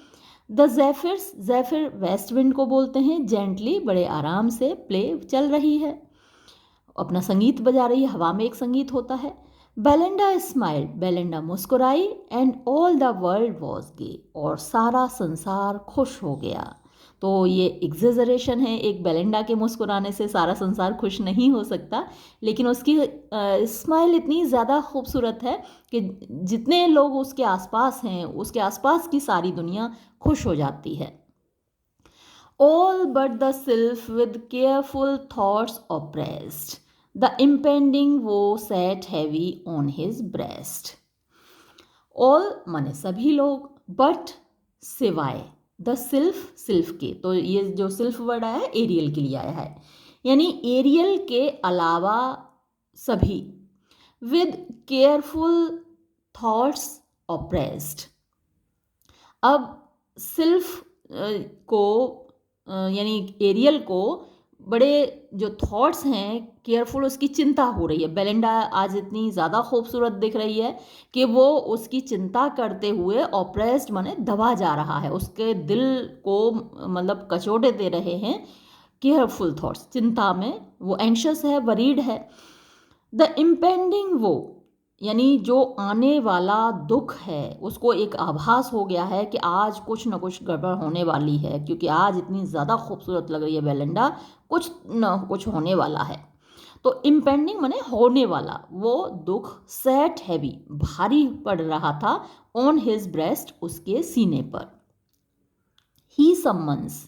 द ज़ेफिर्स, ज़ेफिर वेस्ट विंड को बोलते हैं, जेंटली बड़े आराम से प्ले चल रही है, अपना संगीत बजा रही है, हवा में एक संगीत होता है। बेलिंडा स्माइल्ड, बेलिंडा मुस्कुराई, and all the world was gay, और सारा संसार खुश हो गया। तो ये एग्जेजरेशन है, एक बेलिंडा के मुस्कुराने से सारा संसार खुश नहीं हो सकता, लेकिन उसकी स्माइल इतनी ज़्यादा खूबसूरत है कि जितने लोग उसके आसपास हैं, उसके आसपास की सारी दुनिया खुश हो जाती है। All but the sylph with careful thoughts oppressed, the impending woe sat heavy on his breast। All माने सभी लोग, but सिवाय, द सिल्फ, सिल्फ के, तो ये जो सिल्फ वर्ड आया है एरियल के लिए आया है, यानी एरियल के अलावा सभी। विद केयरफुल थॉट्स ऑप्रेस्ड, अब सिल्फ को यानी एरियल को बड़े जो थॉट्स हैं, केयरफुल, उसकी चिंता हो रही है। बेलिंडा आज इतनी ज़्यादा खूबसूरत दिख रही है कि वो उसकी चिंता करते हुए ऑप्रेस्ड माने दबा जा रहा है, उसके दिल को मतलब कचोटे दे रहे हैं केयरफुल थॉट्स, चिंता में वो एंशियस है, वरीड है। द इम्पेंडिंग वो यानी जो आने वाला दुख है, उसको एक आभास हो गया है कि आज कुछ न कुछ गड़बड़ होने वाली है, क्योंकि आज इतनी ज़्यादा खूबसूरत लग रही है बेलिंडा, कुछ न कुछ होने वाला है। तो इम्पेंडिंग माने होने वाला, वो दुख सैट हैवी, भारी पड़ रहा था, ऑन हिज ब्रेस्ट, उसके सीने पर। He summons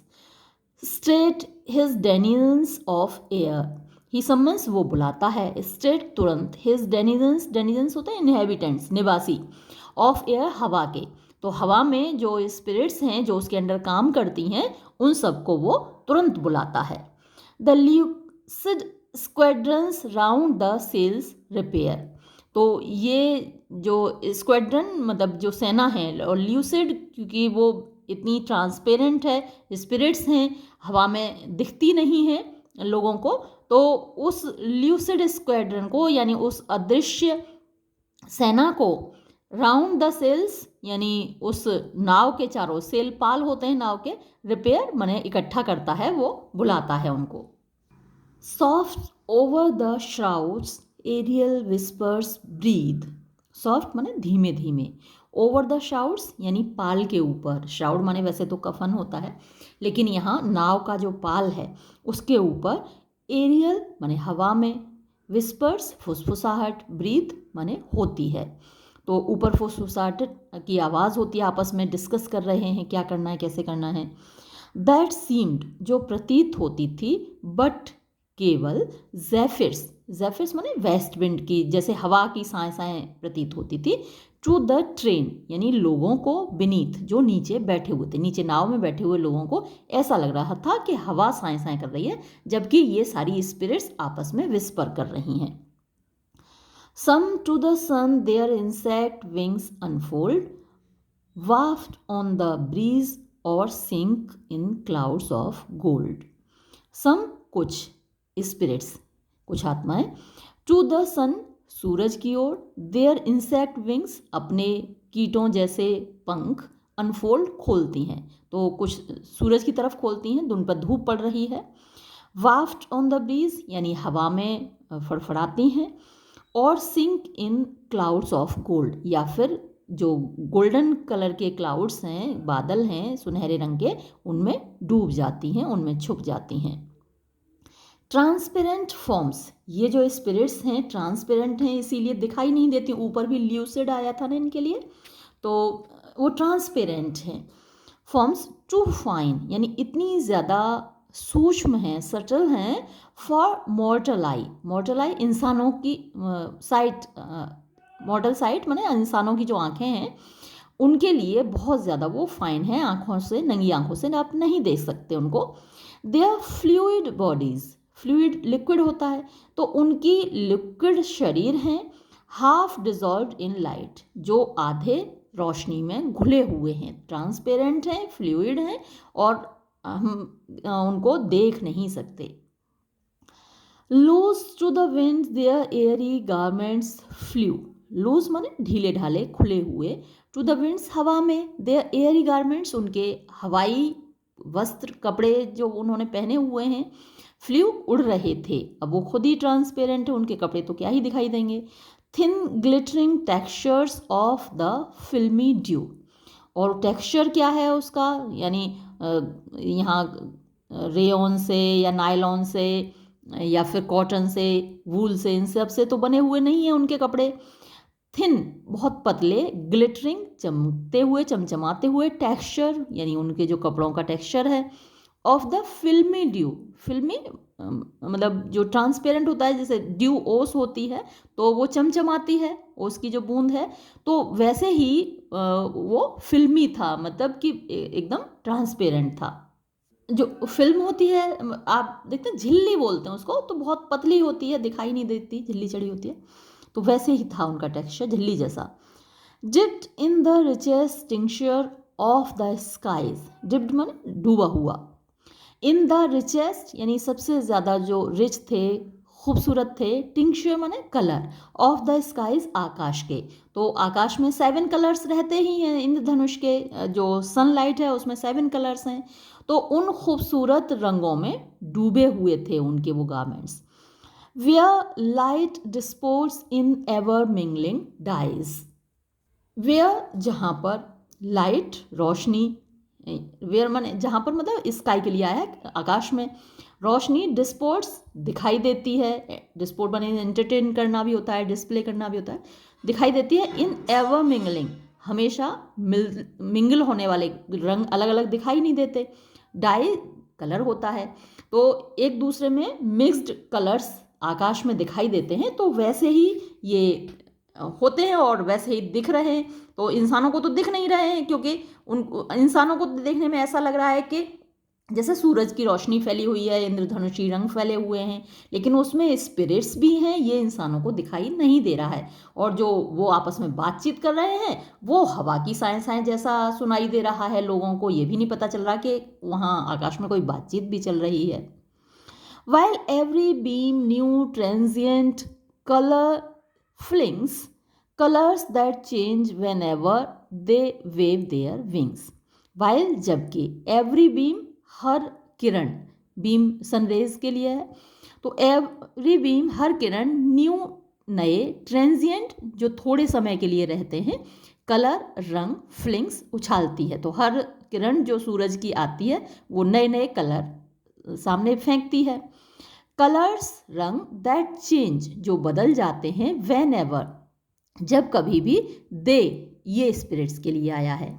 straight his denizens of air, he summons वो बुलाता है, स्ट्रेट तुरंत, हिज डेनिजन्स, डेनिजन्स होता है इनहेबिटेंट्स, निवासी, ऑफ एयर हवा के, तो हवा में जो स्पिरिट्स हैं जो उसके अंडर काम करती हैं, उन सबको वो तुरंत बुलाता है। The lucid squadrons round the sales repair, तो ये जो स्क्वाड्रन मतलब जो सेना है, और ल्यूसिड क्योंकि वो इतनी ट्रांसपेरेंट है, स्पिरिट्स हैं, हवा में दिखती नहीं है लोगों को, तो उस ल्यूसिड स्क्वाड्रन को यानी उस अदृश्य सेना को, राउंड द सेल्स यानी उस नाव के चारों, सेल पाल होते हैं नाव के, रिपेयर माने इकट्ठा करता है, वो बुलाता है उनको। Soft over the shrouds aerial whispers breathe, soft माने धीमे धीमे, ओवर द श्राउड्स यानी पाल के ऊपर, श्राउड माने वैसे तो कफन होता है, लेकिन यहाँ नाव का जो पाल है उसके ऊपर, एरियल माने हवा में, विस्पर्स फुसफुसाहट, ब्रीथ माने होती है, तो ऊपर फुसफुसाहट की आवाज़ होती है, आपस में डिस्कस कर रहे हैं क्या करना है, कैसे करना है। दैट सीम्ड जो प्रतीत होती थी, बट केवल ज़ेफिर्स, ज़ेफिर्स माने वेस्ट विंड की, जैसे हवा की साएं साएं प्रतीत होती थी, टू द ट्रेन यानी लोगों को, बीनीथ जो नीचे बैठे हुए थे, नीचे नाव में बैठे हुए लोगों को ऐसा लग रहा था कि हवा साएं साएं कर रही है, जबकि ये सारी स्पिरिट्स आपस में विस्पर कर रही हैं। Some to the sun their insect wings unfold, waft on the breeze or sink in clouds of gold. Some कुछ स्पिरिट्स, कुछ आत्माएं, टू द सन सूरज की ओर, देयर इंसेक्ट विंग्स, अपने कीटों जैसे पंख, अनफोल्ड, खोलती हैं, तो कुछ सूरज की तरफ खोलती हैं, उन पर धूप पड़ रही है। वाफ्ट ऑन द ब्रीज, यानी हवा में फड़फड़ाती हैं। और sink in clouds of gold, या फिर जो गोल्डन कलर के क्लाउड्स हैं, बादल हैं सुनहरे रंग के, उनमें डूब जाती हैं, उनमें छुप जाती हैं। ट्रांसपेरेंट फॉर्म्स, ये जो स्पिरिट्स हैं ट्रांसपेरेंट हैं, इसीलिए दिखाई नहीं देती। ऊपर भी ल्यूसिड आया था ना इनके लिए, तो वो ट्रांसपेरेंट हैं। फॉर्म्स टू फाइन, यानी इतनी ज़्यादा सूक्ष्म हैं, सटल हैं, फॉर मॉर्टल आई, मॉर्टल आई इंसानों की साइट, मॉर्टल साइट माने इंसानों की जो आँखें हैं उनके लिए बहुत ज़्यादा वो फाइन है, आँखों से, नंगी आँखों से आप नहीं देख सकते उनको। They are fluid bodies, fluid liquid होता है, तो उनकी लिक्विड शरीर हैं, हाफ डिजॉल्व इन लाइट, जो आधे रोशनी में घुले हुए हैं, ट्रांसपेरेंट हैं, फ्लूइड हैं, और हम उनको देख नहीं सकते। Loose to the wind their airy garments flew, loose माने ढीले ढाले खुले हुए, टू द विंड्स हवा में, देयर एयरी गारमेंट्स उनके हवाई वस्त्र कपड़े जो उन्होंने पहने हुए हैं, फ्लू उड़ रहे थे। अब वो खुद ही ट्रांसपेरेंट है, उनके कपड़े तो क्या ही दिखाई देंगे। Thin glittering textures of the फिल्मी ड्यू, और टेक्सचर क्या है उसका, यानी यहाँ रेयन से या नायलॉन से या फिर कॉटन से, वूल से, इन सब से तो बने हुए नहीं हैं उनके कपड़े। थिन बहुत पतले, ग्लिटरिंग चमकते हुए, चमचमाते हुए, टेक्सचर यानी उनके जो कपड़ों का टेक्सचर है, ऑफ द फिल्मी ड्यू, फिल्मी मतलब जो ट्रांसपेरेंट होता है, जैसे ड्यू ओस होती है तो वो चमचमाती है, ओस की जो बूंद है, तो वैसे ही वो फिल्मी था, मतलब कि एकदम ट्रांसपेरेंट था। जो फिल्म होती है आप देखते हैं, झिल्ली बोलते हैं उसको, तो बहुत पतली होती है, दिखाई नहीं देती, झिल्ली चढ़ी होती है, तो वैसे ही था उनका टेक्सचर, झिल्ली जैसा। Dipped in the richest tincture of the skies, dipped माने डूबा हुआ, इन द रिचेस्ट यानी सबसे ज़्यादा जो रिच थे, खूबसूरत थे, टिंक्चर माने कलर, ऑफ द स्काईज आकाश के, तो आकाश में 7 कलर्स रहते ही हैं, इंद्रधनुष के जो सनलाइट है उसमें 7 कलर्स हैं, तो उन खूबसूरत रंगों में डूबे हुए थे उनके वो garments. Where light disports in ever mingling dyes, where जहाँ पर लाइट रोशनी, वेयर माने जहाँ पर मतलब स्काई के लिए आया है, आकाश में रोशनी, डिस्पोर्ट्स दिखाई देती है, डिस्पोर्ट माने एंटरटेन करना भी होता है, डिस्प्ले करना भी होता है, दिखाई देती है, इन एवर मिंगलिंग हमेशा मिंगल होने वाले रंग अलग अलग दिखाई नहीं देते, डाई कलर होता है, तो एक दूसरे में मिक्स्ड कलर्स आकाश में दिखाई देते हैं, तो वैसे ही ये होते हैं और वैसे ही दिख रहे हैं। तो इंसानों को तो दिख नहीं रहे हैं, क्योंकि उन इंसानों को देखने में ऐसा लग रहा है कि जैसे सूरज की रोशनी फैली हुई है, इंद्रधनुषी रंग फैले हुए हैं, लेकिन उसमें स्पिरिट्स भी हैं, ये इंसानों को दिखाई नहीं दे रहा है। और जो वो आपस में बातचीत कर रहे हैं वो हवा की साए साए जैसा सुनाई दे रहा है लोगों को, ये भी नहीं पता चल रहा कि वहाँ आकाश में कोई बातचीत भी चल रही है। While every beam new transient color flings, colors that change whenever they wave their wings. While जबकि every beam हर किरण, बीम सनरेज के लिए है, तो every beam हर किरण न्यू नए, ट्रांजिएंट जो थोड़े समय के लिए रहते हैं, कलर रंग, फ्लिंग्स उछालती है, तो हर किरण जो सूरज की आती है वो नए नए कलर सामने फेंकती है। कलर्स रंग दैट चेंज जो बदल जाते हैं, वेन एवर जब कभी भी, दे ये स्पिरिट्स के लिए आया है,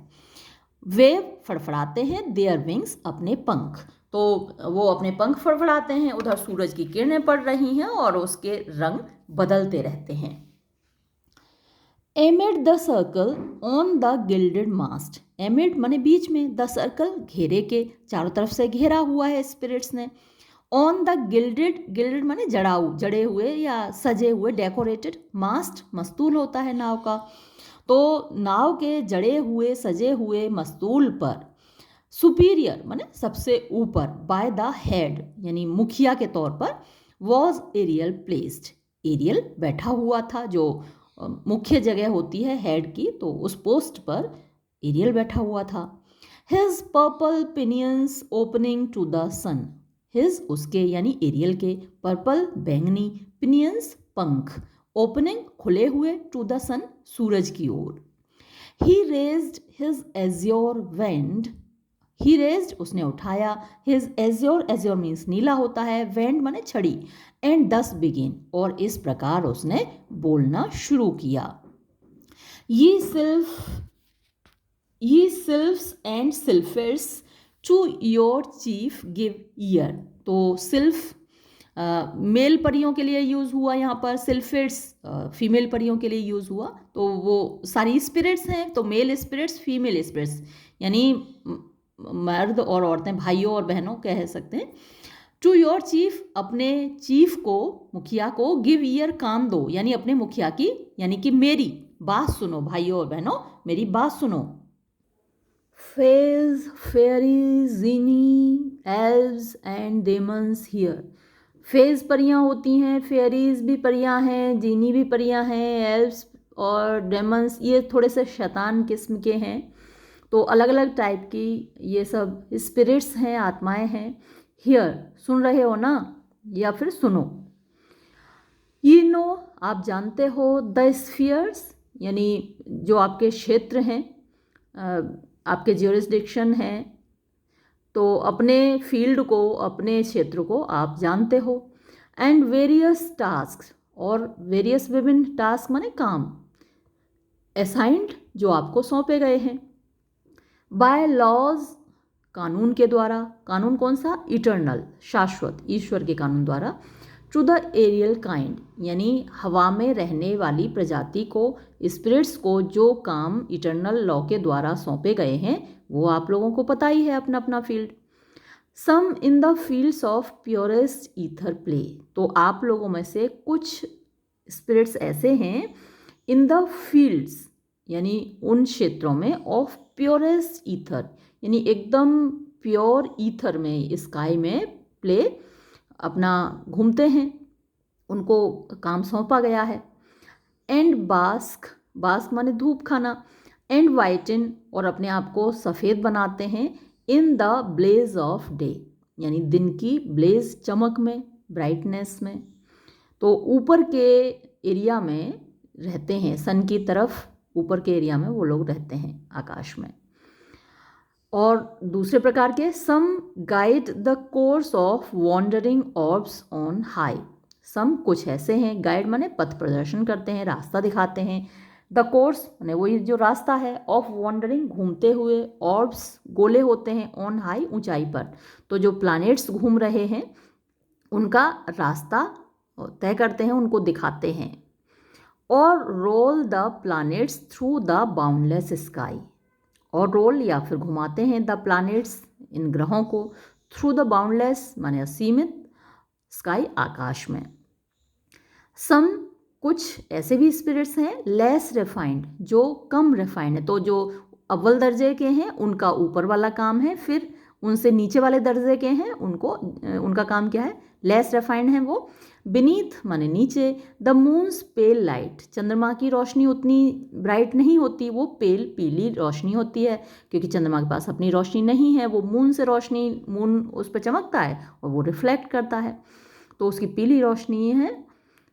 वेव फड़फड़ाते हैं, देयर विंग्स अपने पंख, तो वो अपने पंख फड़फड़ाते हैं, उधर सूरज की किरणें पड़ रही हैं और उसके रंग बदलते रहते हैं। Amid the circle on the gilded mast, amid माने बीच में, द सर्कल घेरे के, चारों तरफ से घेरा हुआ है स्पिरिट्स ने, ऑन द गिल्डेड, गिल्डेड माने जड़ाऊ, जड़े हुए या सजे हुए, डेकोरेटेड, मास्ट मस्तूल होता है नाव का, तो नाव के जड़े हुए सजे हुए मस्तूल पर, सुपीरियर माने सबसे ऊपर, बाय द हेड यानी मुखिया के तौर पर, वॉज एरियल प्लेस्ड, एरियल बैठा हुआ था, जो मुख्य जगह होती है हेड की, तो उस पोस्ट पर एरियल बैठा हुआ था। His purple pinions opening to the sun, his उसके यानी एरियल के, पर्पल बैंगनी, पिनियंस पंख, ओपनिंग खुले हुए, टू द सन सूरज की ओर। ही रेज्ड हिज एज्योर वेंड, ही रेज्ड उसने उठाया, हिज एज्योर, एज्योर मीन्स नीला होता है, वेंड माने छड़ी, एंड दस बिगिन और इस प्रकार उसने बोलना शुरू किया। Ye sylphs and sylphids to your chief give ear, तो सिल्फ मेल परियों के लिए यूज़ हुआ यहाँ पर, सिल्फिड्स फीमेल परियों के लिए यूज़ हुआ। तो वो सारी स्पिरिट्स हैं, तो मेल स्पिरिट्स, फीमेल स्पिरिट्स, यानी मर्द और औरतें, भाइयों और बहनों कह सकते हैं। टू योर चीफ, अपने चीफ को, मुखिया को, गिव ईयर काम दो, यानी अपने मुखिया की, यानी कि मेरी बात सुनो, भाइयों और बहनों मेरी बात सुनो। Fays, fairies, genii, elves and demons hear, fays परियां होती हैं, फेरीज भी परियां हैं, जीनी भी परियां हैं, एल्व्स और डेमन्स ये थोड़े से शैतान किस्म के हैं। तो अलग अलग टाइप की ये सब स्पिरिट्स हैं, आत्माएं हैं। हियर, सुन रहे हो ना, या फिर सुनो। ये नो, आप जानते हो, द स्फीयर्स यानी जो आपके क्षेत्र हैं, आपके ज्यूरिसडिक्शन हैं, तो अपने फील्ड को, अपने क्षेत्र को आप जानते हो। एंड वेरियस टास्क, और वेरियस विभिन्न टास्क माने काम, असाइंड जो आपको सौंपे गए हैं। बाय लॉज, कानून के द्वारा, कानून कौन सा, इटर्नल, शाश्वत, ईश्वर के कानून द्वारा। टू द एरियल काइंड, यानी हवा में रहने वाली प्रजाति को, स्पिरिट्स को जो काम इटर्नल लॉ के द्वारा सौंपे गए हैं वो आप लोगों को पता ही है, अपना अपना field. Some in the fields of purest ether play, तो आप लोगों में से कुछ स्पिरिट्स ऐसे हैं इन द फील्ड्स, यानी उन क्षेत्रों में, ऑफ प्योरेस्ट ईथर, यानी एकदम प्योर ईथर में, स्काई में प्ले अपना घूमते हैं, उनको काम सौंपा गया है। एंड बास्क, बास्क माने धूप खाना, एंड वाइटन और अपने आप को सफ़ेद बनाते हैं, in the blaze of day, यानी दिन की ब्लेज, चमक में, ब्राइटनेस में। तो ऊपर के एरिया में रहते हैं, सन की तरफ ऊपर के एरिया में वो लोग रहते हैं आकाश में। और दूसरे प्रकार के, some guide the course of wandering orbs on high, some कुछ ऐसे हैं, गाइड माने पथ प्रदर्शन करते हैं, रास्ता दिखाते हैं, द कोर्स माने वही जो रास्ता है, ऑफ वॉन्डरिंग घूमते हुए, ऑर्ब्स गोले होते हैं, ऑन हाई ऊंचाई पर, तो जो प्लैनेट्स घूम रहे हैं उनका रास्ता तय करते हैं, उनको दिखाते हैं। और roll the planets through the boundless sky, और रोल या फिर घुमाते हैं द प्लैनेट्स, इन ग्रहों को, थ्रू द बाउंडलेस माने असीमित, स्काई आकाश में। सम कुछ ऐसे भी स्पिरिट्स हैं लेस रिफाइंड, जो कम रिफाइंड है, तो जो अव्वल दर्जे के हैं उनका ऊपर वाला काम है, फिर उनसे नीचे वाले दर्जे के हैं उनको, उनका काम क्या है, लेस रिफाइंड है वो। बीनीथ माने नीचे, द मून्स पेल लाइट, चंद्रमा की रोशनी उतनी ब्राइट नहीं होती, वो पेल पीली रोशनी होती है, क्योंकि चंद्रमा के पास अपनी रोशनी नहीं है, वो मून से रोशनी, मून उस पर चमकता है और वो रिफ्लेक्ट करता है, तो उसकी पीली रोशनी है।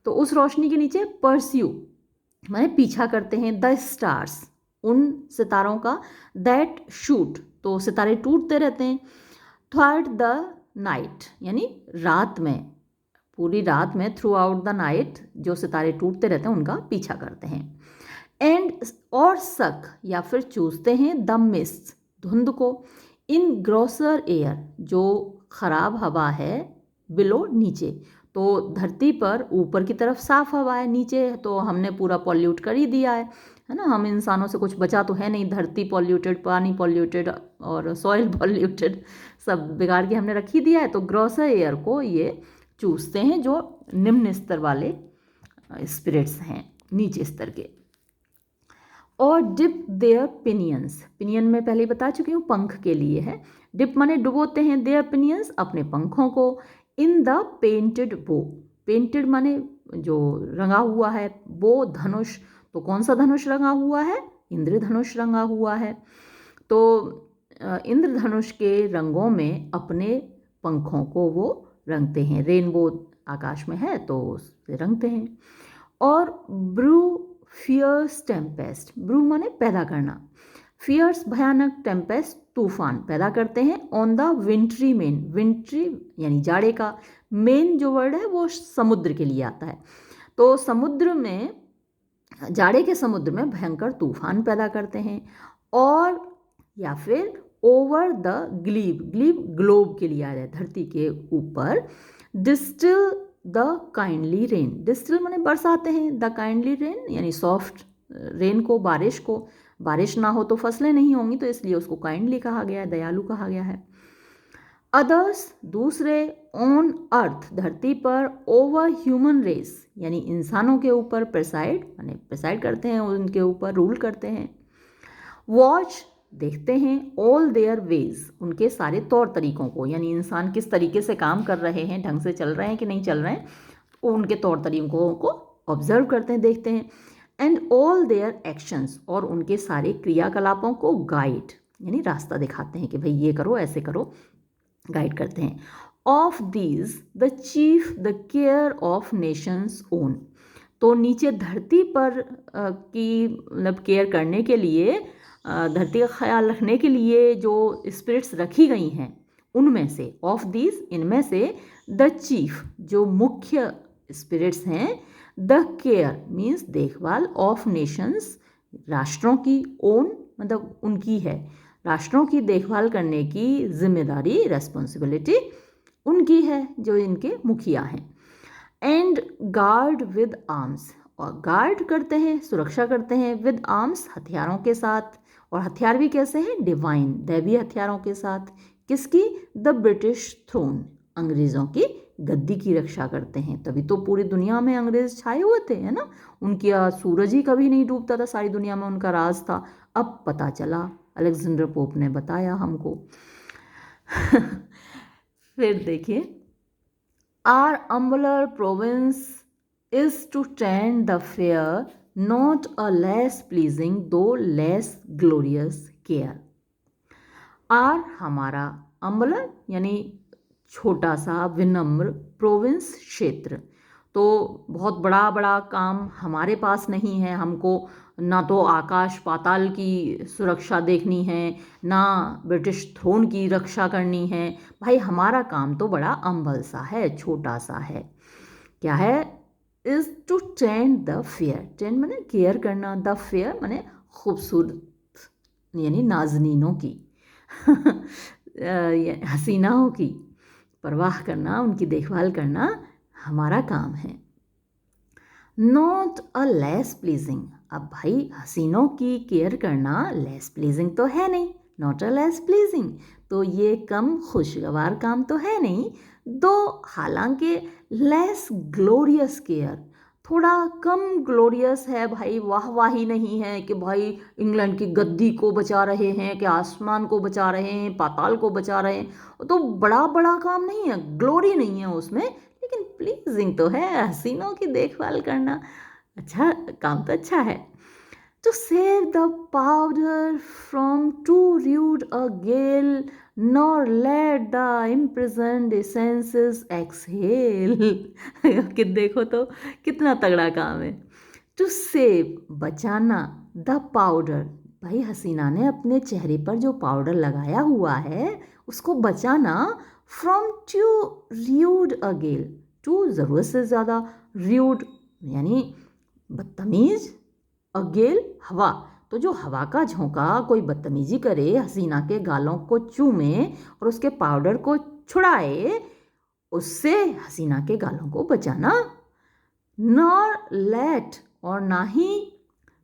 तो उस रोशनी के नीचे परस्यू माने पीछा करते हैं, द स्टार्स उन सितारों का, दैट शूट तो सितारे टूटते रहते हैं, थ्वाट द नाइट यानी रात में, पूरी रात में, थ्रू आउट द नाइट जो सितारे टूटते रहते हैं उनका पीछा करते हैं। एंड और सक या फिर चूसते हैं, द मिस्ट धुंध को, इन ग्रॉसर एयर जो खराब हवा है, बिलो नीचे, तो धरती पर ऊपर की तरफ साफ हवा है, नीचे तो हमने पूरा पॉल्यूट कर ही दिया है ना, हम इंसानों से कुछ बचा तो है नहीं, धरती पॉल्यूटेड, पानी पॉल्यूटेड और सॉइल पॉल्यूटेड, सब बिगाड़ के हमने रख ही दिया है। तो ग्रॉसर एयर को ये चूसते हैं जो निम्न स्तर वाले स्पिरिट्स हैं, नीचे स्तर के। और डिप देयर पिनियंस, पिनियन में पहले बता चुकी हूँ, पंख के लिए है, डिप माने डुबोते हैं, देयर पिनियंस अपने पंखों को, इन द पेंटेड बो पेंटेड माने जो रंगा हुआ है, बो धनुष, तो कौन सा धनुष रंगा हुआ है, इंद्रधनुष रंगा हुआ है। तो इंद्रधनुष के रंगों में अपने पंखों को वो रंगते हैं, रेनबो आकाश में है तो उससे रंगते हैं। और ब्रू फियर्स टेम्पेस्ट, ब्रू माने पैदा करना, फियर्स भयानक, टेम्पेस्ट तूफान पैदा करते हैं, ऑन द विंट्री मेन, विंट्री यानी जाड़े का, मेन जो वर्ड है वो समुद्र के लिए आता है। तो समुद्र में, जाड़े के समुद्र में भयंकर तूफान पैदा करते हैं। और या फिर over the Gleb, Gleb globe के लिए आ रहा है, धरती के ऊपर, distil the kindly rain, distil माने बरसाते हैं, द काइंडली रेन यानी सॉफ्ट रेन को, बारिश को, बारिश ना हो तो फसलें नहीं होंगी, तो इसलिए उसको काइंडली कहा गया है, दयालु कहा गया है। अदर्स दूसरे, ऑन अर्थ धरती पर, ओवर ह्यूमन रेस यानी इंसानों के ऊपर, प्रेसाइड माने प्रेसाइड करते हैं, उनके ऊपर रूल करते हैं। वॉच देखते हैं, ऑल देयर वेज उनके सारे तौर तरीकों को, यानी इंसान किस तरीके से काम कर रहे हैं, ढंग से चल रहे हैं कि नहीं चल रहे हैं, उनके तौर तरीकों को ऑब्जर्व करते हैं, देखते हैं। एंड ऑल देयर एक्शंस और उनके सारे क्रियाकलापों को गाइड यानी रास्ता दिखाते हैं कि भाई ये करो, ऐसे करो, गाइड करते हैं। Of these the chief the care of Nations own, तो नीचे धरती पर की मतलब केयर करने के लिए, धरती का ख्याल रखने के लिए जो स्पिरिट्स रखी गई हैं उनमें से, ऑफ दीज इनमें से, द चीफ जो मुख्य स्पिरिट्स हैं, द केयर मीन्स देखभाल, ऑफ नेशंस राष्ट्रों की, ओन मतलब उनकी है, राष्ट्रों की देखभाल करने की जिम्मेदारी, रेस्पॉन्सिबिलिटी उनकी है जो इनके मुखिया हैं। एंड गार्ड विद आर्म्स, और गार्ड करते हैं, सुरक्षा करते हैं, विद आर्म्स हथियारों के साथ, और हथियार भी कैसे हैं, डिवाइन दैवीय हथियारों के साथ। किसकी, द ब्रिटिश थ्रोन अंग्रेज़ों की गद्दी की रक्षा करते हैं, तभी तो पूरी दुनिया में अंग्रेज छाए हुए थे, है ना, उनकी सूरज ही कभी नहीं डूबता था, सारी दुनिया में उनका राज था। अब पता चला, अलेक्जेंडर पोप ने बताया हमको। फिर देखिए, our humbler province is to tend the fair, not a less pleasing though less glorious care. Our हमारा, अम्बलर यानी छोटा सा, विनम्र, प्रोविंस क्षेत्र, तो बहुत बड़ा बड़ा काम हमारे पास नहीं है, हमको ना तो आकाश पाताल की सुरक्षा देखनी है, ना ब्रिटिश थ्रोन की रक्षा करनी है, भाई हमारा काम तो बड़ा अम्बल सा है, छोटा सा है। क्या है, is to tend the fair, tend माने केयर करना, द फेयर माने खूबसूरत यानी नाजनीनों की हसीनाओं की परवाह करना, उनकी देखभाल करना हमारा काम है। नॉट अ लेस प्लीजिंग, अब भाई हसीनों की केयर करना लेस प्लीजिंग तो है नहीं, नॉट अ लेस प्लीजिंग, तो ये कम खुशगवार काम तो है नहीं, दो हालांकि लेस ग्लोरियस केयर, थोड़ा कम ग्लोरियस है भाई, वाहवाही नहीं है कि भाई इंग्लैंड की गद्दी को बचा रहे हैं, कि आसमान को बचा रहे हैं, पाताल को बचा रहे हैं, तो बड़ा बड़ा काम नहीं है, ग्लोरी नहीं है उसमें, लेकिन प्लीजिंग तो है, हसीनों की देखभाल करना अच्छा काम तो अच्छा है। To save the powder from too rude a gale, nor let the imprisoned essences exhale। कि देखो तो कितना तगड़ा काम है। To save बचाना, the powder भाई हसीना ने अपने चेहरे पर जो पाउडर लगाया हुआ है उसको बचाना, from too rude a gale, too ज़रूरत से ज़्यादा, rude यानी बदतमीज, अगेल हवा, तो जो हवा का झोंका कोई बदतमीजी करे, हसीना के गालों को चूमे और उसके पाउडर को छुड़ाए, उससे हसीना के गालों को बचाना। नॉर लेट और ना ही,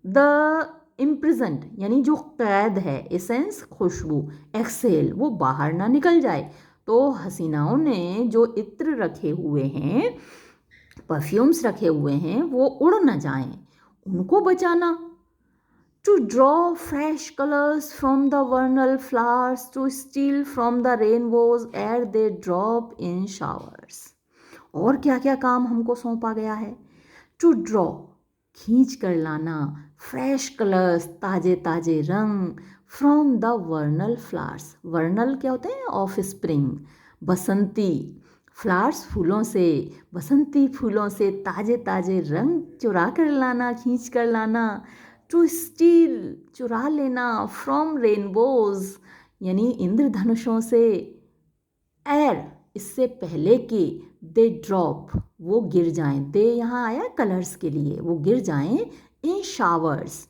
द इम्प्रिजेंट यानी जो कैद है, एसेंस खुशबू, एक्सेल वो बाहर ना निकल जाए, तो हसीनाओं ने जो इत्र रखे हुए हैं, परफ्यूम्स रखे हुए हैं, वो उड़ ना जाएं, उनको बचाना। To draw fresh colors from the vernal flowers, to steal from the rainbows ere they drop in showers, और क्या क्या काम हमको सौंपा गया है? टू ड्रॉ, खींच कर लाना, फ्रेश कलर्स, ताजे ताजे रंग, फ्रॉम द वर्नल फ्लावर्स, वर्नल क्या होते हैं? ऑफ स्प्रिंग, बसंती, फ्लावर्स फूलों से, बसंती फूलों से ताजे ताजे रंग चुरा कर लाना, खींच कर लाना। टू स्टील, चुरा लेना, फ्रॉम रेनबोज, यानी इंद्रधनुषों से। एर, इससे पहले कि दे ड्रॉप, वो गिर जाएं, दे यहाँ आया कलर्स के लिए, वो गिर जाएं इन शावर्स,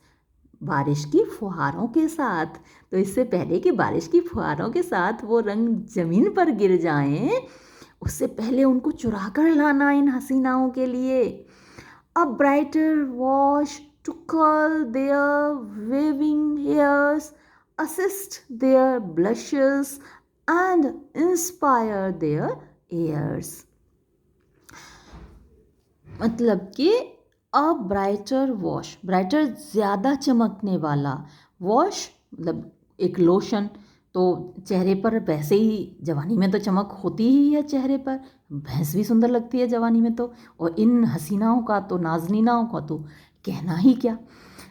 बारिश की फुहारों के साथ। तो इससे पहले कि बारिश की फुहारों के साथ वो रंग जमीन पर गिर जाएं, उससे पहले उनको चुरा कर लाना इन हसीनाओं के लिए। A brighter wash to curl their waving hairs, assist their blushes and inspire their ears। मतलब कि अ ब्राइटर वॉश, ब्राइटर ज़्यादा चमकने वाला, वॉश मतलब एक लोशन। तो चेहरे पर वैसे ही जवानी में तो चमक होती ही है चेहरे पर, भैंस भी सुंदर लगती है जवानी में तो, और इन हसीनाओं का तो, नाजनीनाओं का तो कहना ही क्या।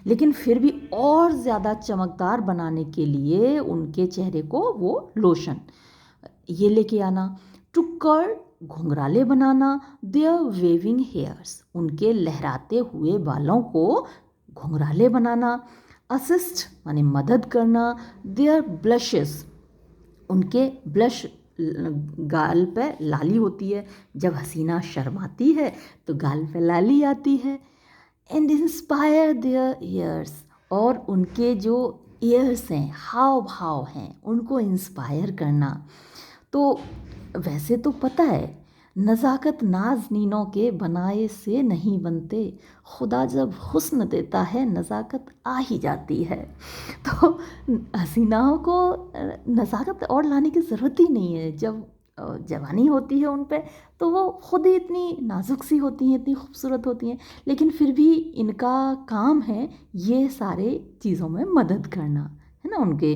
लेकिन फिर भी और ज़्यादा चमकदार बनाने के लिए उनके चेहरे को वो लोशन ये लेके आना। टू कर्ल, घुंघराले बनाना, देयर वेविंग हेयर्स, उनके लहराते हुए बालों को घुंघराले बनाना। असिस्ट माने मदद करना, देयर ब्लशेस, उनके ब्लश, गाल पे लाली होती है, जब हसीना शर्माती है तो गाल पे लाली आती है। एंड इंस्पायर देयर ईयर्स, और उनके जो ईयर्स हैं, हाव भाव हैं, उनको इंस्पायर करना। तो वैसे तो पता है, नज़ाकत नाज़नीनों के बनाए से नहीं बनते, खुदा जब हुस्न देता है नज़ाकत आ ही जाती है। तो हसीनाओं को नज़ाकत और लाने की ज़रूरत ही नहीं है। जब जवानी होती है उन पे, तो वो खुद ही इतनी नाजुक सी होती हैं, इतनी खूबसूरत होती हैं, लेकिन फिर भी इनका काम है ये सारे चीज़ों में मदद करना, है ना। उनके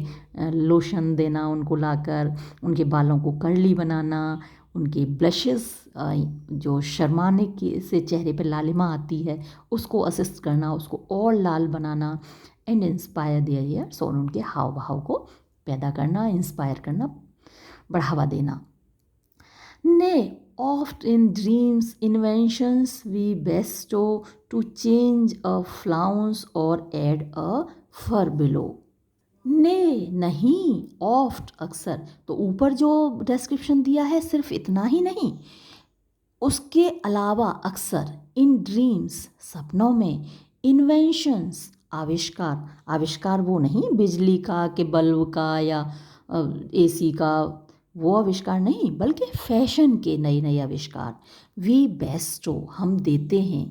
लोशन देना उनको लाकर, उनके बालों को कर्ली बनाना, उनके ब्लशेस, जो शर्माने की से चेहरे पे लालिमा आती है उसको असिस्ट करना, उसको और लाल बनाना। एंड इंस्पायर देयर ईयर्स, और उनके हाव भाव को पैदा करना, इंस्पायर करना, बढ़ावा देना। Nay, oft in dreams inventions we bestow to change a flounce or add a fur below। ने नहीं, ऑफ्ट अक्सर, तो ऊपर जो डिस्क्रिप्शन दिया है सिर्फ इतना ही नहीं, उसके अलावा अक्सर, इन ड्रीम्स सपनों में, इन्वेंशंस आविष्कार, आविष्कार वो नहीं बिजली का कि बल्ब का या एसी का, वो आविष्कार नहीं, बल्कि फैशन के नए नए आविष्कार। वी बेस्टो, हम देते हैं,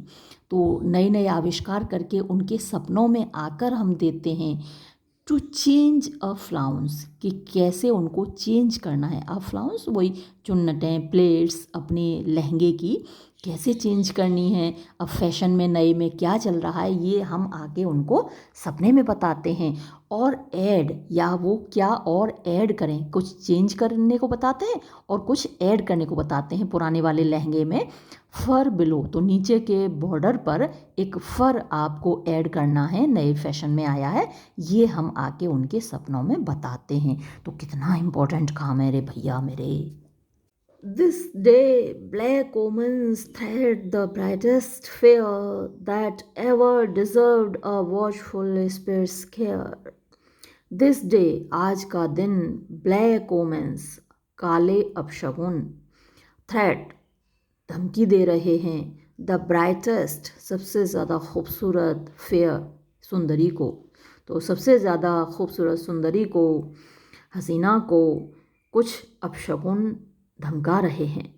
तो नए नए आविष्कार करके उनके सपनों में आकर हम देते हैं। टू चेंज अ फ्लाउंस, कि कैसे उनको चेंज करना है। अ फ्लाउंस वही चुन्नटें, प्लेट्स, अपने लहंगे की कैसे चेंज करनी है, अब फैशन में नए में क्या चल रहा है, ये हम आके उनको सपने में बताते हैं। और ऐड, या वो क्या और ऐड करें, कुछ चेंज करने को बताते हैं और कुछ ऐड करने को बताते हैं। पुराने वाले लहंगे में फर बिलो, तो नीचे के बॉर्डर पर एक फर आपको ऐड करना है, नए फैशन में आया है, ये हम आके उनके सपनों में बताते हैं। तो कितना इम्पोर्टेंट काम है रे भैया मेरे। This day black omens thread the brightest fair that ever deserved a watchful spirit's care। This day, आज का दिन, ब्लैक ओमेंस, काले अपशगुन, थ्रेट, धमकी दे रहे हैं, द ब्राइटेस्ट, सबसे ज़्यादा खूबसूरत, फेयर, सुंदरी को, तो सबसे ज़्यादा खूबसूरत सुंदरी को, हसीना को कुछ अपशगुन धमका रहे हैं।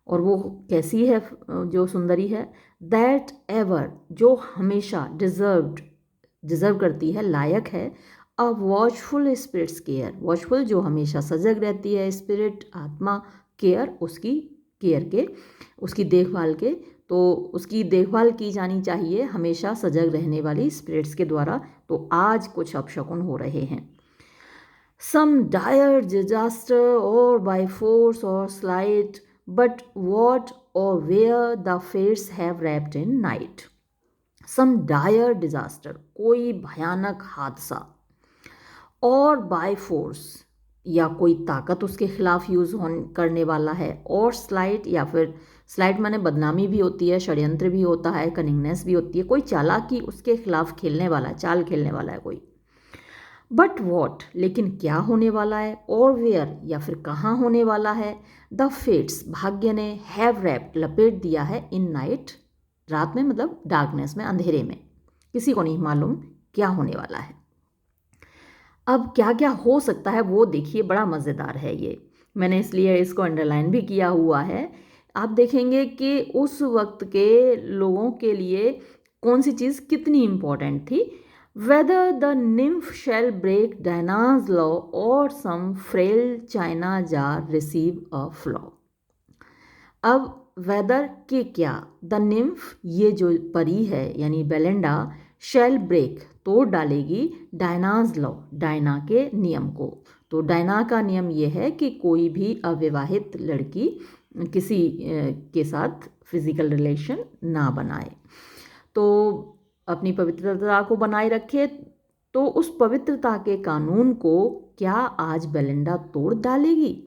और वो कैसी है जो सुंदरी है? दैट एवर, जो हमेशा, डिज़र्व करती है, लायक है, अ वॉचफुल स्पिरिट्स केयर, वॉचफुल जो हमेशा सजग रहती है, स्पिरिट आत्मा, केयर उसकी, केयर के, उसकी देखभाल के, तो उसकी देखभाल की जानी चाहिए हमेशा सजग रहने वाली स्पिरिट्स के द्वारा। तो आज कुछ अपशकुन हो रहे हैं। Some dire disaster, or by force or slight, but what or where the fates have wrapped in night. Some dire disaster, कोई भयानक हादसा, और बाय फोर्स या कोई ताकत उसके खिलाफ यूज करने वाला है, और स्लाइट या फिर स्लाइट माने बदनामी भी होती है, षड्यंत्र भी होता है, कनिंगनेस भी होती है, कोई चालाकी उसके खिलाफ खेलने वाला है, चाल खेलने वाला है कोई। बट वॉट, लेकिन क्या होने वाला है, और वेयर या फिर कहाँ होने वाला है, द फेट्स, भाग्य ने, हैव रैप्ड, लपेट दिया है, इन नाइट, रात में मतलब डार्कनेस में, अंधेरे में, किसी को नहीं मालूम क्या होने वाला है। अब क्या क्या हो सकता है वो देखिए, बड़ा मज़ेदार है ये, मैंने इसलिए इसको अंडरलाइन भी किया हुआ है। आप देखेंगे कि उस वक्त के लोगों के लिए कौन सी चीज़ कितनी इम्पोर्टेंट थी। Whether the nymph shall break Diana's law or some frail china jar receive a flaw. अब वेदर के क्या, द निम्फ, ये जो परी है यानी बेलेंडा, शेल ब्रेक, तोड़ डालेगी, डायनाज लॉ, डायना के नियम को। तो डायना का नियम ये है कि कोई भी अविवाहित लड़की किसी के साथ फिजिकल रिलेशन ना बनाए, तो अपनी पवित्रता को बनाए रखे। तो उस पवित्रता के कानून को क्या आज बेलेंडा तोड़ डालेगी।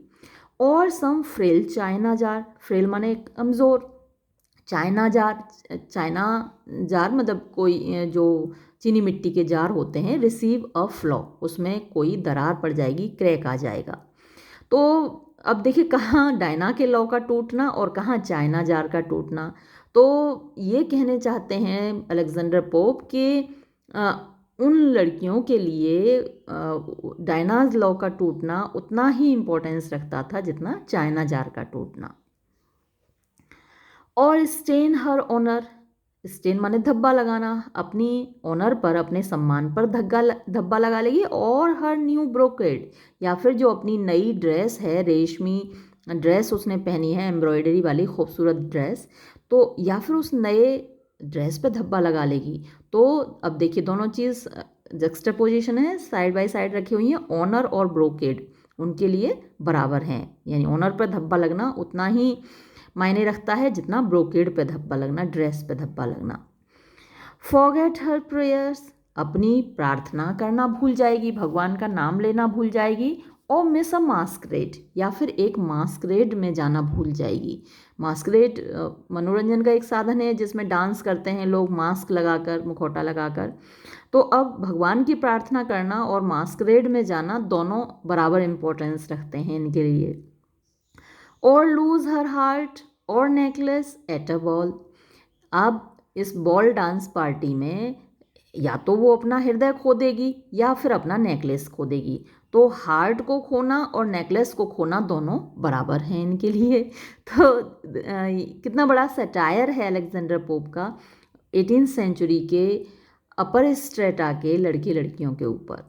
और some frail china jar, frail माने कमज़ोर, चाइना जार, चाइना जार मतलब कोई जो चीनी मिट्टी के जार होते हैं, रिसीव अ फ्लॉ, उसमें कोई दरार पड़ जाएगी, क्रैक आ जाएगा। तो अब देखिए कहाँ डायना के लॉ का टूटना और कहाँ चाइना जार का टूटना। तो ये कहने चाहते हैं अलेक्जेंडर पोप कि उन लड़कियों के लिए डायनाज लॉ का टूटना उतना ही इम्पोर्टेंस रखता था जितना चाइना जार का टूटना। और स्टेन हर ऑनर, स्टेन माने धब्बा लगाना, अपनी ऑनर पर, अपने सम्मान पर धब्बा लगा लेगी। और हर न्यू ब्रोकेड, या फिर जो अपनी नई ड्रेस है, रेशमी ड्रेस उसने पहनी है, एम्ब्रॉयडरी वाली खूबसूरत ड्रेस, तो या फिर उस नए ड्रेस पे धब्बा लगा लेगी। तो अब देखिए दोनों चीज़ जक्सटापोजिशन है, साइड बाय साइड रखी हुई हैं, ऑनर और ब्रोकेड उनके लिए बराबर हैं, यानी ऑनर पर धब्बा लगना उतना ही मायने रखता है जितना ब्रोकेड पे धब्बा लगना, ड्रेस पे धब्बा लगना। फॉरगेट हर प्रेयर्स, अपनी प्रार्थना करना भूल जाएगी, भगवान का नाम लेना भूल जाएगी। और मिस अ मास्करेड, या फिर एक मास्करेड में जाना भूल जाएगी। मास्करेड मनोरंजन का एक साधन है जिसमें डांस करते हैं लोग मास्क लगाकर, मुखौटा लगाकर। तो अब भगवान की प्रार्थना करना और मास्करेड में जाना दोनों बराबर इम्पोर्टेंस रखते हैं इनके लिए। और लूज हर हार्ट और नेकलेस एट अ बॉल, अब इस बॉल डांस पार्टी में या तो वो अपना हृदय खो देगी या फिर अपना नेकलेस खो देगी। तो हार्ट को खोना और नेकलेस को खोना दोनों बराबर हैं इनके लिए। तो कितना बड़ा सटायर है अलेक्जेंडर पोप का 18th सेंचुरी के अपर स्ट्रेटा के लड़की लड़कियों के ऊपर।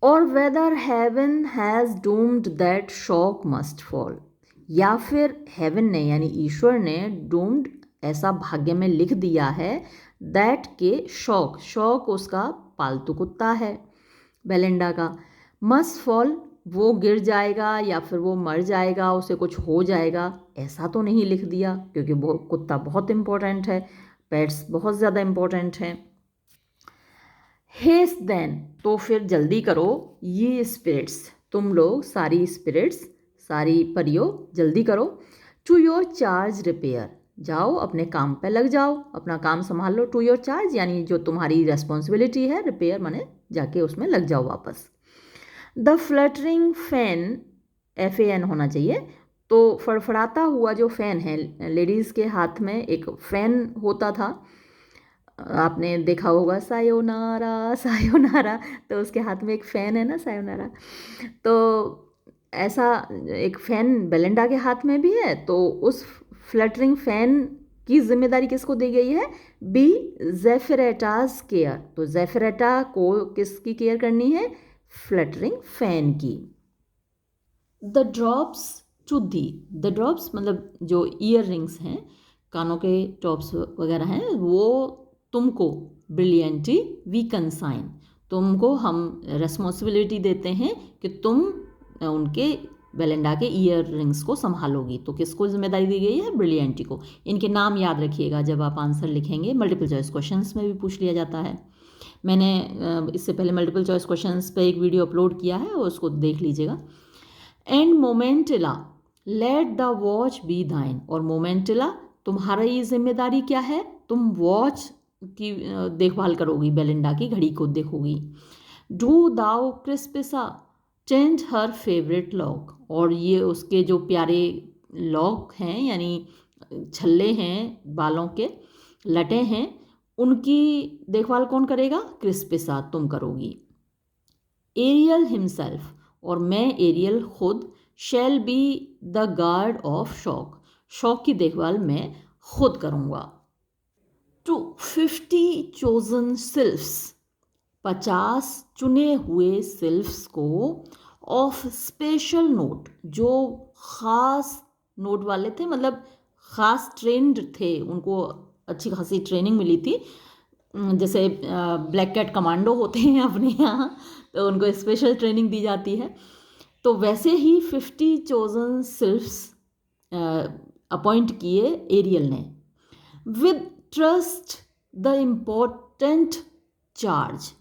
और whether heaven has doomed that shock must fall, या फिर हेवन ने यानी ईश्वर ने डूम्ड, ऐसा भाग्य में लिख दिया है, दैट के शॉक, शॉक उसका पालतू कुत्ता है बेलेंडा का, मस्ट फॉल, वो गिर जाएगा या फिर वो मर जाएगा, उसे कुछ हो जाएगा, ऐसा तो नहीं लिख दिया, क्योंकि वो कुत्ता बहुत इम्पोर्टेंट है, पेट्स बहुत ज़्यादा इम्पोर्टेंट हैं। हेस्ट देन, तो फिर जल्दी करो ये स्पिरिट्स, तुम लोग सारी स्पिरिट्स, सारी परियों जल्दी करो, टू योर चार्ज रिपेयर, जाओ अपने काम पे लग जाओ, अपना काम संभाल लो। टू योर चार्ज यानी जो तुम्हारी रेस्पॉन्सिबिलिटी है, रिपेयर माने जाके उसमें लग जाओ वापस। द फ्लटरिंग फैन, FAN होना चाहिए, तो फड़फड़ाता हुआ जो फ़ैन है, लेडीज़ के हाथ में एक फ़ैन होता था, आपने देखा होगा सायोनारा सायोनारा, तो उसके हाथ में एक फ़ैन है ना, सायोनारा। तो ऐसा एक फ़ैन बेलेंडा के हाथ में भी है। तो उस फ्लटरिंग फ़ैन की जिम्मेदारी किसको दी गई है, बी ज़ेफिरेटाज केयर। तो ज़ेफिरेटा को किसकी केयर करनी है, फ्लटरिंग फ़ैन की। The drops to the, the drops मतलब जो ईयर रिंग्स हैं, कानों के टॉप्स वगैरह हैं, वो तुमको ब्रिलियंटली वी कंसाइन, तुमको हम रेस्पॉन्सिबिलिटी देते हैं कि तुम उनके बेलिंडा के ईयर रिंग्स को संभालोगी। तो किसको जिम्मेदारी दी गई है? ब्रिलियंटी को। इनके नाम याद रखिएगा जब आप आंसर लिखेंगे, मल्टीपल चॉइस क्वेश्चंस में भी पूछ लिया जाता है। मैंने इससे पहले मल्टीपल चॉइस क्वेश्चंस पे एक वीडियो अपलोड किया है, उसको देख लीजिएगा। And Momentilla let the watch be thine, और मोमेंटिला तुम्हारा ये जिम्मेदारी क्या है? तुम वॉच की देखभाल करोगी, बेलिंडा की घड़ी को देखोगी। Do thou Crispissa change her favourite lock, और ये उसके जो प्यारे लॉक हैं यानी छल्ले हैं, बालों के लटे हैं, उनकी देखभाल कौन करेगा? क्रिस्पिसा, तुम करोगी। एरियल हिमसेल्फ, और मैं एरियल खुद, shall be the guard of shock, shock की देखभाल मैं खुद करूँगा। टू 50 चोजन सिल्फ्स, 50 चुने हुए सिल्फ्स को, ऑफ स्पेशल नोट, जो ख़ास नोट वाले थे, मतलब ख़ास ट्रेंड थे, उनको अच्छी खासी ट्रेनिंग मिली थी, जैसे ब्लैक कैट कमांडो होते हैं अपने यहाँ, तो उनको स्पेशल ट्रेनिंग दी जाती है। तो वैसे ही 50 चोजन सिल्फ्स अपॉइंट किए एरियल ने। With trust the important charge,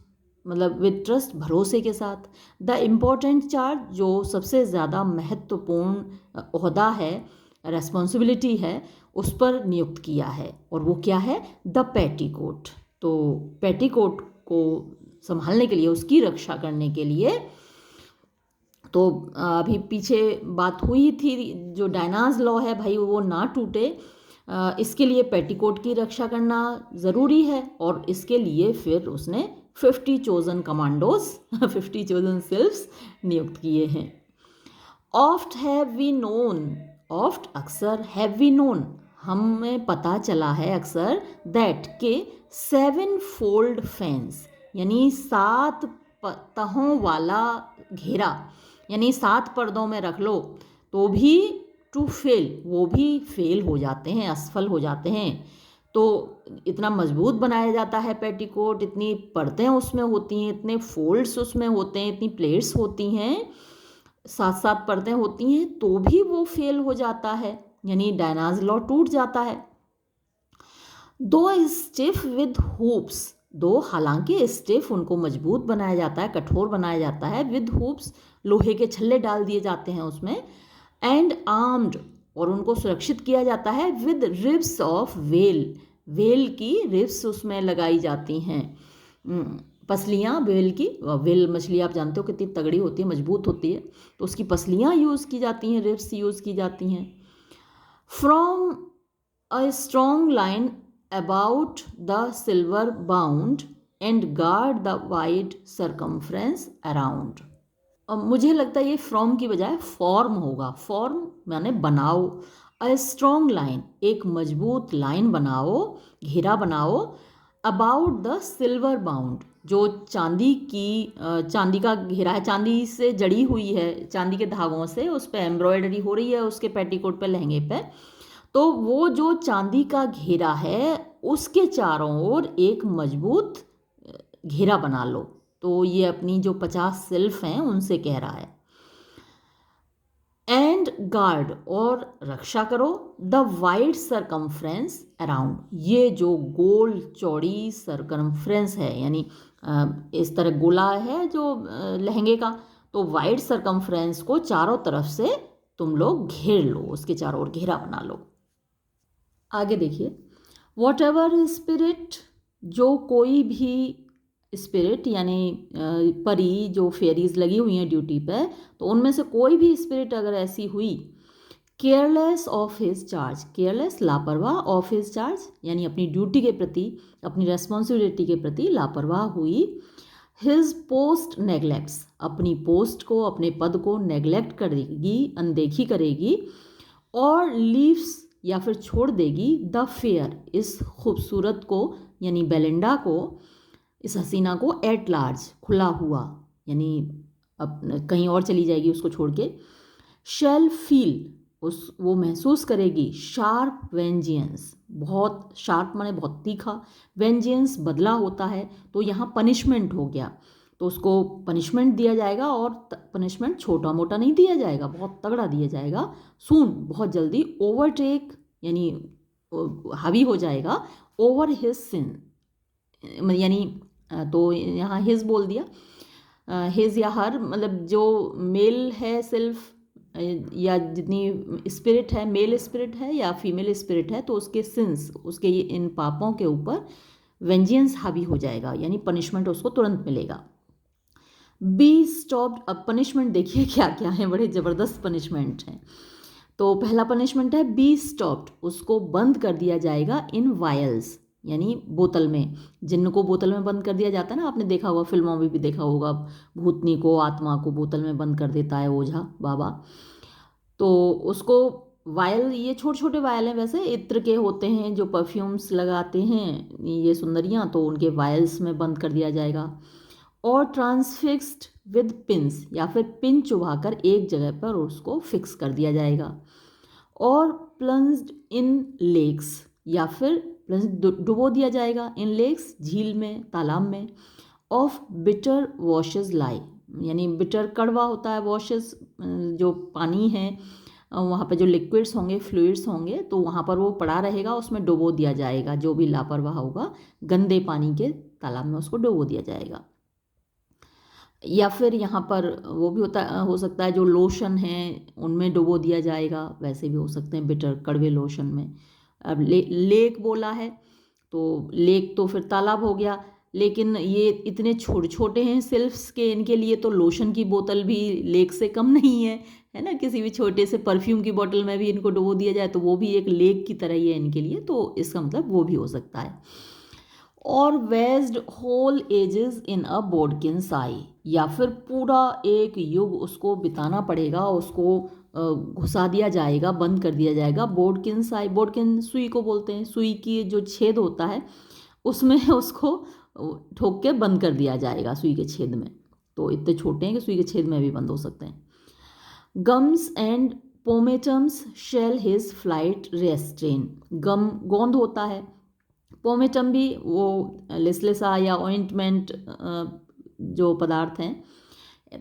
मतलब विद ट्रस्ट, भरोसे के साथ, द इम्पोर्टेंट चार्ज, जो सबसे ज़्यादा महत्वपूर्ण ओहदा है, रेस्पॉन्सिबिलिटी है, उस पर नियुक्त किया है। और वो क्या है? The petticoat. तो पेटीकोट को संभालने के लिए, उसकी रक्षा करने के लिए, तो अभी पीछे बात हुई थी, जो डायनाज लॉ है भाई वो ना टूटे, इसके लिए पेटीकोट की रक्षा करना ज़रूरी है। और इसके लिए फिर उसने 50 चोजन कमांडोज 50 चोजन सिल्फ्स नियुक्त किए हैं। Oft have we known, oft अक्सर, हैव वी नोन हमें पता चला है अक्सर, दैट के 7 फोल्ड फेंस, यानी 7 तहों वाला घेरा, यानी 7 पर्दों में रख लो तो भी टू फेल, वो भी फेल हो जाते हैं, असफल हो जाते हैं। तो इतना मजबूत बनाया जाता है पेटीकोट, इतनी परतें उसमें होती हैं, इतने फोल्ड्स उसमें होते हैं, इतनी प्लेट्स होती हैं, 7 परतें होती हैं, तो भी वो फेल हो जाता है, यानी डायनाज लॉ टूट जाता है। दो स्टिफ विद हुप्स, दो हालांकि स्टिफ, उनको मजबूत बनाया जाता है, कठोर बनाया जाता है, विद हुप्स, लोहे के छल्ले डाल दिए जाते हैं उसमें, एंड आर्म्ड, और उनको सुरक्षित किया जाता है, with ribs of well, well की रिब्स उसमें लगाई जाती हैं, पसलियाँ वेल की। वेल मछली आप जानते हो कितनी तगड़ी होती है, मजबूत होती है, तो उसकी पसलियाँ यूज़ की जाती हैं, रिब्स यूज़ की जाती हैं। From a strong line about the silver bound and guard the wide circumference around. अब मुझे लगता है ये फ्रॉम की बजाय फॉर्म होगा, फॉर्म माने बनाओ, अ स्ट्रॉन्ग लाइन, एक मजबूत लाइन बनाओ, घेरा बनाओ, अबाउट द सिल्वर बाउंड, जो चांदी का घेरा है, चांदी से जड़ी हुई है, चांदी के धागों से उस पर एम्ब्रॉयडरी हो रही है उसके पेटीकोट पे, लहंगे पे, तो वो जो चांदी का घेरा है उसके चारों ओर एक मजबूत घेरा बना लो। तो ये अपनी जो 50 सिल्फ हैं उनसे कह रहा है। एंड गार्ड, और रक्षा करो, द वाइड सरकमफ्रेंस अराउंड, ये जो गोल चौड़ी सरकमफ्रेंस है, यानी इस तरह गोला है जो लहंगे का, तो वाइड सरकमफ्रेंस को चारों तरफ से तुम लोग घेर लो, उसके चारों ओर घेरा बना लो। आगे देखिए, वॉट एवर स्पिरिट, जो कोई भी स्पिरिट, यानी परी, जो फेरीज लगी हुई हैं ड्यूटी पे, तो उनमें से कोई भी स्पिरिट अगर ऐसी हुई, careless of his charge, careless लापरवाह, ऑफ हिज चार्ज यानी अपनी ड्यूटी के प्रति, अपनी रेस्पॉन्सिबिलिटी के प्रति लापरवाह हुई, हिज पोस्ट नेग्लेक्ट्स, अपनी पोस्ट को, अपने पद को नेग्लेक्ट करेगी, अनदेखी करेगी, और लीव्स, या फिर छोड़ देगी, द फेयर, इस खूबसूरत को, यानी बेलिंडा को, इस हसीना को, एट लार्ज, खुला हुआ, यानी अब कहीं और चली जाएगी उसको छोड़ के, शैल फील, वो महसूस करेगी, शार्प वेंजियंस, बहुत शार्प माने बहुत तीखा, वेंजियंस बदला होता है, तो यहाँ पनिशमेंट हो गया, तो उसको पनिशमेंट दिया जाएगा, और पनिशमेंट छोटा मोटा नहीं दिया जाएगा, बहुत तगड़ा दिया जाएगा। सून, बहुत जल्दी, ओवरटेक यानी हावी हो जाएगा, ओवर हिज सिन यानी तो यहाँ हिज बोल दिया, हिज या हर, मतलब जो मेल है सेल्फ या जितनी स्पिरिट है, मेल स्पिरिट है या फीमेल स्पिरिट है, तो उसके सिंस, उसके इन पापों के ऊपर वेंजियंस हावी हो जाएगा, यानी पनिशमेंट उसको तुरंत मिलेगा। Be stopped. अब पनिशमेंट देखिए क्या क्या है, बड़े ज़बरदस्त पनिशमेंट हैं। तो पहला पनिशमेंट है बी स्टॉप्ड, उसको बंद कर दिया जाएगा इन वायल्स, यानी बोतल में। जिन्न को बोतल में बंद कर दिया जाता है ना, आपने देखा होगा, फिल्मों में भी देखा होगा, भूतनी को, आत्मा को बोतल में बंद कर देता है ओझा बाबा। तो उसको वायल, ये छोटे छोटे वायल हैं, वैसे इत्र के होते हैं जो परफ्यूम्स लगाते हैं ये सुंदरियाँ, तो उनके वायल्स में बंद कर दिया जाएगा। और ट्रांसफिक्स्ड विद पिंस, या फिर पिन चुभाकर एक जगह पर उसको फिक्स कर दिया जाएगा। और प्लंज्ड इन लेक्स, या फिर डुबो दिया जाएगा इन लेक्स, झील में, तालाब में। ऑफ बिटर वॉशेस लाई, यानी बिटर कड़वा होता है, वॉशेस जो पानी है वहाँ पे जो लिक्विड्स होंगे, फ्लूइड्स होंगे, तो वहाँ पर वो पड़ा रहेगा, उसमें डुबो दिया जाएगा। जो भी लापरवाह होगा गंदे पानी के तालाब में उसको डुबो दिया जाएगा। या फिर यहाँ पर वो भी हो सकता है जो लोशन है उनमें डुबो दिया जाएगा, वैसे भी हो सकते हैं बिटर कड़वे लोशन में। अब लेक बोला है, तो लेक तो फिर तालाब हो गया, लेकिन ये इतने छोटे छोटे हैं सिल्फ्स के, इनके लिए तो लोशन की बोतल भी लेक से कम नहीं है ना। किसी भी छोटे से परफ्यूम की बोतल में भी इनको डुबो दिया जाए तो वो भी एक लेक की तरह ही है इनके लिए, तो इसका मतलब वो भी हो सकता है। और वेस्ड होल एजेस इन अ बोडकिन साई, या फिर पूरा एक युग उसको बिताना पड़ेगा, उसको घुसा दिया जाएगा, बंद कर दिया जाएगा बोडकिन साई। बोडकिन सुई को बोलते हैं, सुई की जो छेद होता है उसमें उसको ठोक के बंद कर दिया जाएगा, सुई के छेद में। तो इतने छोटे हैं कि सुई के छेद में भी बंद हो सकते हैं। Gums and pomatums shall his flight restrain, gum गोंद होता है, पोमेटम भी वो लिसलिसा या ऑइंटमेंट जो पदार्थ हैं,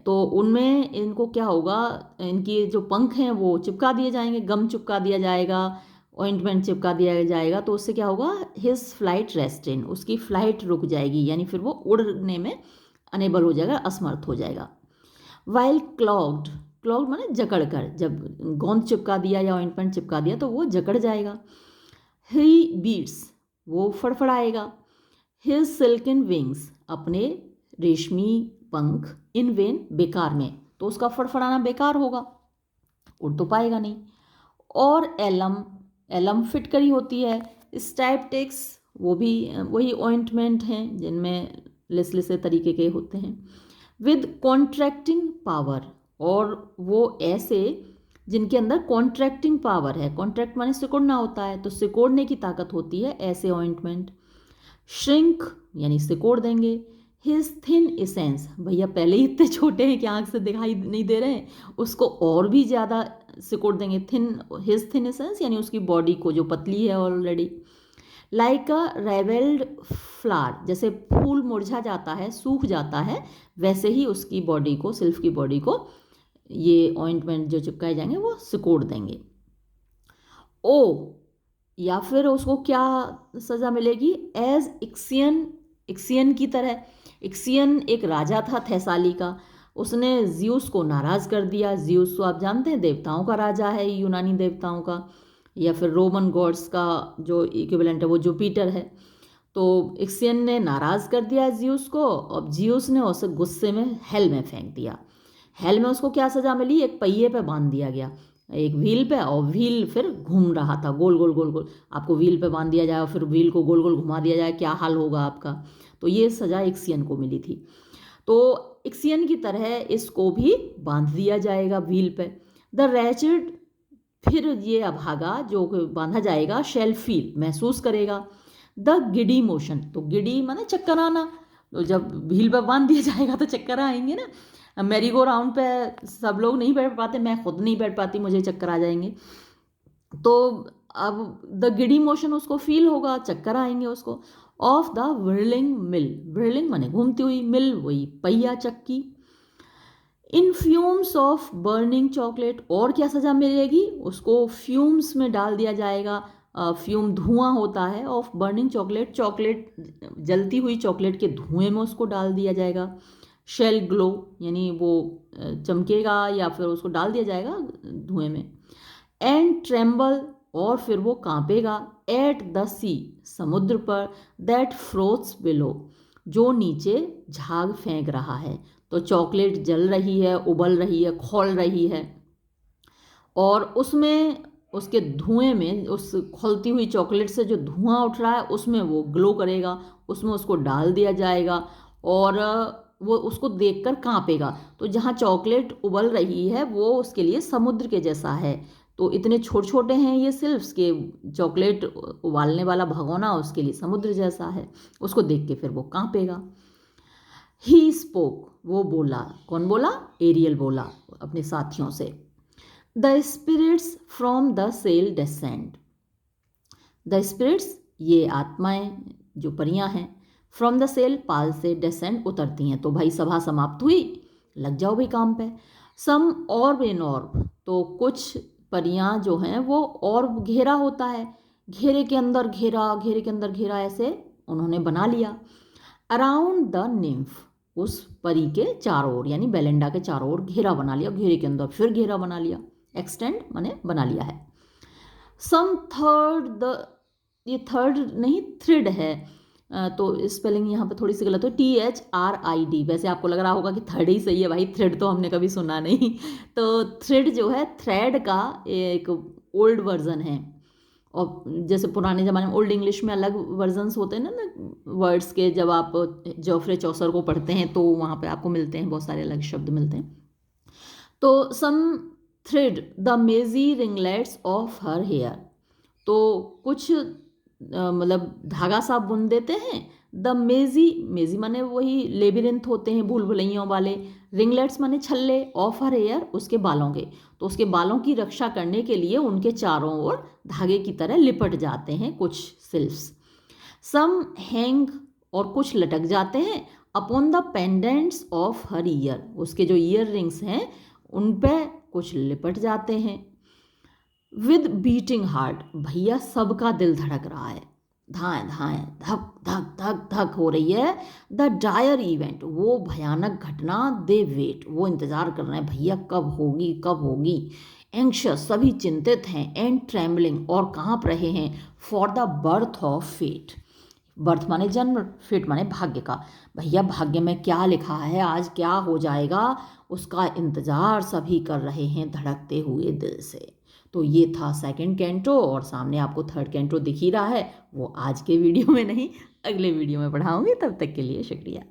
तो उनमें इनको क्या होगा, इनकी जो पंख हैं वो चिपका दिए जाएंगे, गम चिपका दिया जाएगा, ऑइंटमेंट चिपका दिया जाएगा, तो उससे क्या होगा, हिज फ्लाइट रेस्टेन, उसकी फ्लाइट रुक जाएगी, यानी फिर वो उड़ने में अनेबल हो जाएगा, असमर्थ हो जाएगा। वाइल क्लॉग्ड, क्लॉग्ड माने जकड़ कर, जब गोंद चिपका दिया या ऑइंटमेंट चिपका दिया तो वो जकड़ जाएगा। ही बीट्स, वो फड़फड़ाएगा। हिज सिल्कन विंग्स, अपने रेशमी पंख, इन वेन, बेकार में, तो उसका फड़फड़ाना बेकार होगा, उड़ तो पाएगा नहीं। और एलम, एलम फिटकरी होती है। स्टाइप्टिक्स, वो भी वही ऑइंटमेंट हैं जिनमें लिसलिसे तरीके के होते हैं। विद कॉन्ट्रैक्टिंग पावर, और वो ऐसे जिनके अंदर कॉन्ट्रैक्टिंग पावर है, कॉन्ट्रैक्ट माने सिकुड़ना होता है, तो सिकोड़ने की ताकत होती है ऐसे ऑइंटमेंट। श्रिंक यानी सिकोड़ देंगे। हिज थिन इसेंस, भैया पहले ही इतने छोटे हैं कि आँख से दिखाई नहीं दे रहे हैं, उसको और भी ज़्यादा सिकोड़ देंगे। थिन, हिज थिन इसेंस यानी उसकी बॉडी को जो पतली है ऑलरेडी। लाइक अ रेवेल्ड फ्लावर, जैसे फूल मुरझा जाता है, सूख जाता है, वैसे ही उसकी बॉडी को, सिल्फ की बॉडी को ये ऑइंटमेंट जो चिपकाए जाएंगे वो सिकोड़ देंगे। ओ, या फिर उसको क्या सज़ा मिलेगी, एज इक्सियन, इक्सियन की तरह। इक्सियन एक राजा था थैसाली का, उसने ज्यूस को नाराज़ कर दिया। ज्यूस तो आप जानते हैं देवताओं का राजा है, यूनानी देवताओं का, या फिर रोमन गॉड्स का जो इक्विवेलेंट है वो जुपिटर है। तो इक्सियन ने नाराज़ कर दिया ज्यूस को, और ज्यूस ने उसे गुस्से में हेल में फेंक दिया। हेल में उसको क्या सज़ा मिली, एक पहिए पे बांध दिया गया, एक व्हील पे, और व्हील फिर घूम रहा था गोल गोल गोल गोल। आपको व्हील पे बांध दिया जाए और फिर व्हील को गोल गोल घुमा दिया जाए, क्या हाल होगा आपका। तो ये सज़ा इक्सियन को मिली थी। तो इक्सियन की तरह इसको भी बांध दिया जाएगा व्हील पे। द रैचिड, फिर ये अभागा जो बांधा जाएगा, शेल फील, महसूस करेगा। द गिडी मोशन, तो गिडी माने चक्कर आना, तो जब व्हील पर बांध दिया जाएगा तो चक्कर आएंगे ना। मेरी गो राउंड पे सब लोग नहीं बैठ पाते, मैं खुद नहीं बैठ पाती, मुझे चक्कर आ जाएंगे। तो अब द गिडी मोशन उसको फील होगा, चक्कर आएंगे उसको। ऑफ द व्हिर्लिंग मिल, व्हिर्लिंग माने घूमती हुई, मिल वही पहिया चक्की। इन फ्यूम्स ऑफ बर्निंग चॉकलेट, और क्या सज़ा मिलेगी, उसको फ्यूम्स में डाल दिया जाएगा। फ्यूम धुआं होता है, ऑफ बर्निंग चॉकलेट, चॉकलेट जलती हुई चॉकलेट के धुएं में उसको डाल दिया जाएगा। शेल ग्लो यानी वो चमकेगा या फिर उसको डाल दिया जाएगा धुएं में। एंड ट्रेम्बल, और फिर वो कांपेगा। एट द सी, समुद्र पर। दैट फ्रोथ्स बिलो, जो नीचे झाग फेंक रहा है। तो चॉकलेट जल रही है, उबल रही है, खौल रही है, और उसमें उसके धुएं में, उस खौलती हुई चॉकलेट से जो धुआं उठ रहा है उसमें वो ग्लो करेगा, उसमें उसको डाल दिया जाएगा और वो उसको देखकर कांपेगा। तो जहाँ चॉकलेट उबल रही है वो उसके लिए समुद्र के जैसा है। तो इतने छोटे छोटे हैं ये सिल्फ्स के चॉकलेट उबालने वाला भगोना उसके लिए समुद्र जैसा है, उसको देख के फिर वो कांपेगा। ही स्पोक, वो बोला, कौन बोला, एरियल बोला अपने साथियों से। The spirits from the sail descend, the spirits ये आत्माएं जो परियां हैं, फ्रॉम द सेल पाल से, डेसेंड उतरती हैं। तो भाई सभा समाप्त हुई, लग जाओ भाई काम पे। सम ऑर्ब इन ऑर्ब, तो कुछ परियां जो हैं वो ऑर्ब घेरा होता है, घेरे के अंदर घेरा, घेरे के अंदर घेरा, ऐसे उन्होंने बना लिया। अराउंड द निम्फ, उस परी के चारों ओर यानी बेलेंडा के चारों ओर घेरा बना लिया, घेरे के अंदर फिर घेरा बना लिया, एक्सटेंड माने बना लिया है। सम थर्ड द, ये थर्ड नहीं थ्रिड है, तो स्पेलिंग यहाँ पे थोड़ी सी गलत हो, THRID। वैसे आपको लग रहा होगा कि थर्ड ही सही है भाई, थ्रेड तो हमने कभी सुना नहीं। तो थ्रेड जो है थ्रेड का एक ओल्ड वर्जन है, और जैसे पुराने ज़माने में ओल्ड इंग्लिश में अलग वर्जन्स होते हैं ना वर्ड्स के, जब आप जोफ्रे चौसर को पढ़ते हैं तो वहाँ पे आपको मिलते हैं, बहुत सारे अलग शब्द मिलते हैं। तो some thread the mazy ringlets of her hair, तो कुछ मतलब धागा सा बुन देते हैं। द मेजी, मेजी माने वही लेबिरिंथ होते हैं भूल भुलैयों वाले, रिंगलेट्स माने छल्ले, ऑफ हर हेयर उसके बालों के, तो उसके बालों की रक्षा करने के लिए उनके चारों ओर धागे की तरह लिपट जाते हैं कुछ सिल्फ्स। सम हैंग, और कुछ लटक जाते हैं। Upon the pendants of her year, उसके जो ईयर रिंग्स हैं उन पे कुछ लिपट जाते हैं। विद बीटिंग हार्ट, भैया सबका दिल धड़क रहा है, धाएं धाएं धक धक धक धक हो रही है। द डायर इवेंट, वो भयानक घटना, दे वेट, वो इंतज़ार कर रहे हैं भैया कब होगी कब होगी। एंक्शस, सभी चिंतित हैं। एंड ट्रेम्बलिंग, और कांप रहे हैं। For the birth of fate, birth माने जन्म, फेट माने भाग्य का, भैया भाग्य में क्या लिखा है, आज क्या हो जाएगा, उसका इंतज़ार सभी कर रहे हैं धड़कते हुए दिल से। तो ये था सेकंड कैंटो, और सामने आपको थर्ड कैंटो दिख ही रहा है, वो आज के वीडियो में नहीं अगले वीडियो में पढ़ाऊंगी। तब तक के लिए शुक्रिया।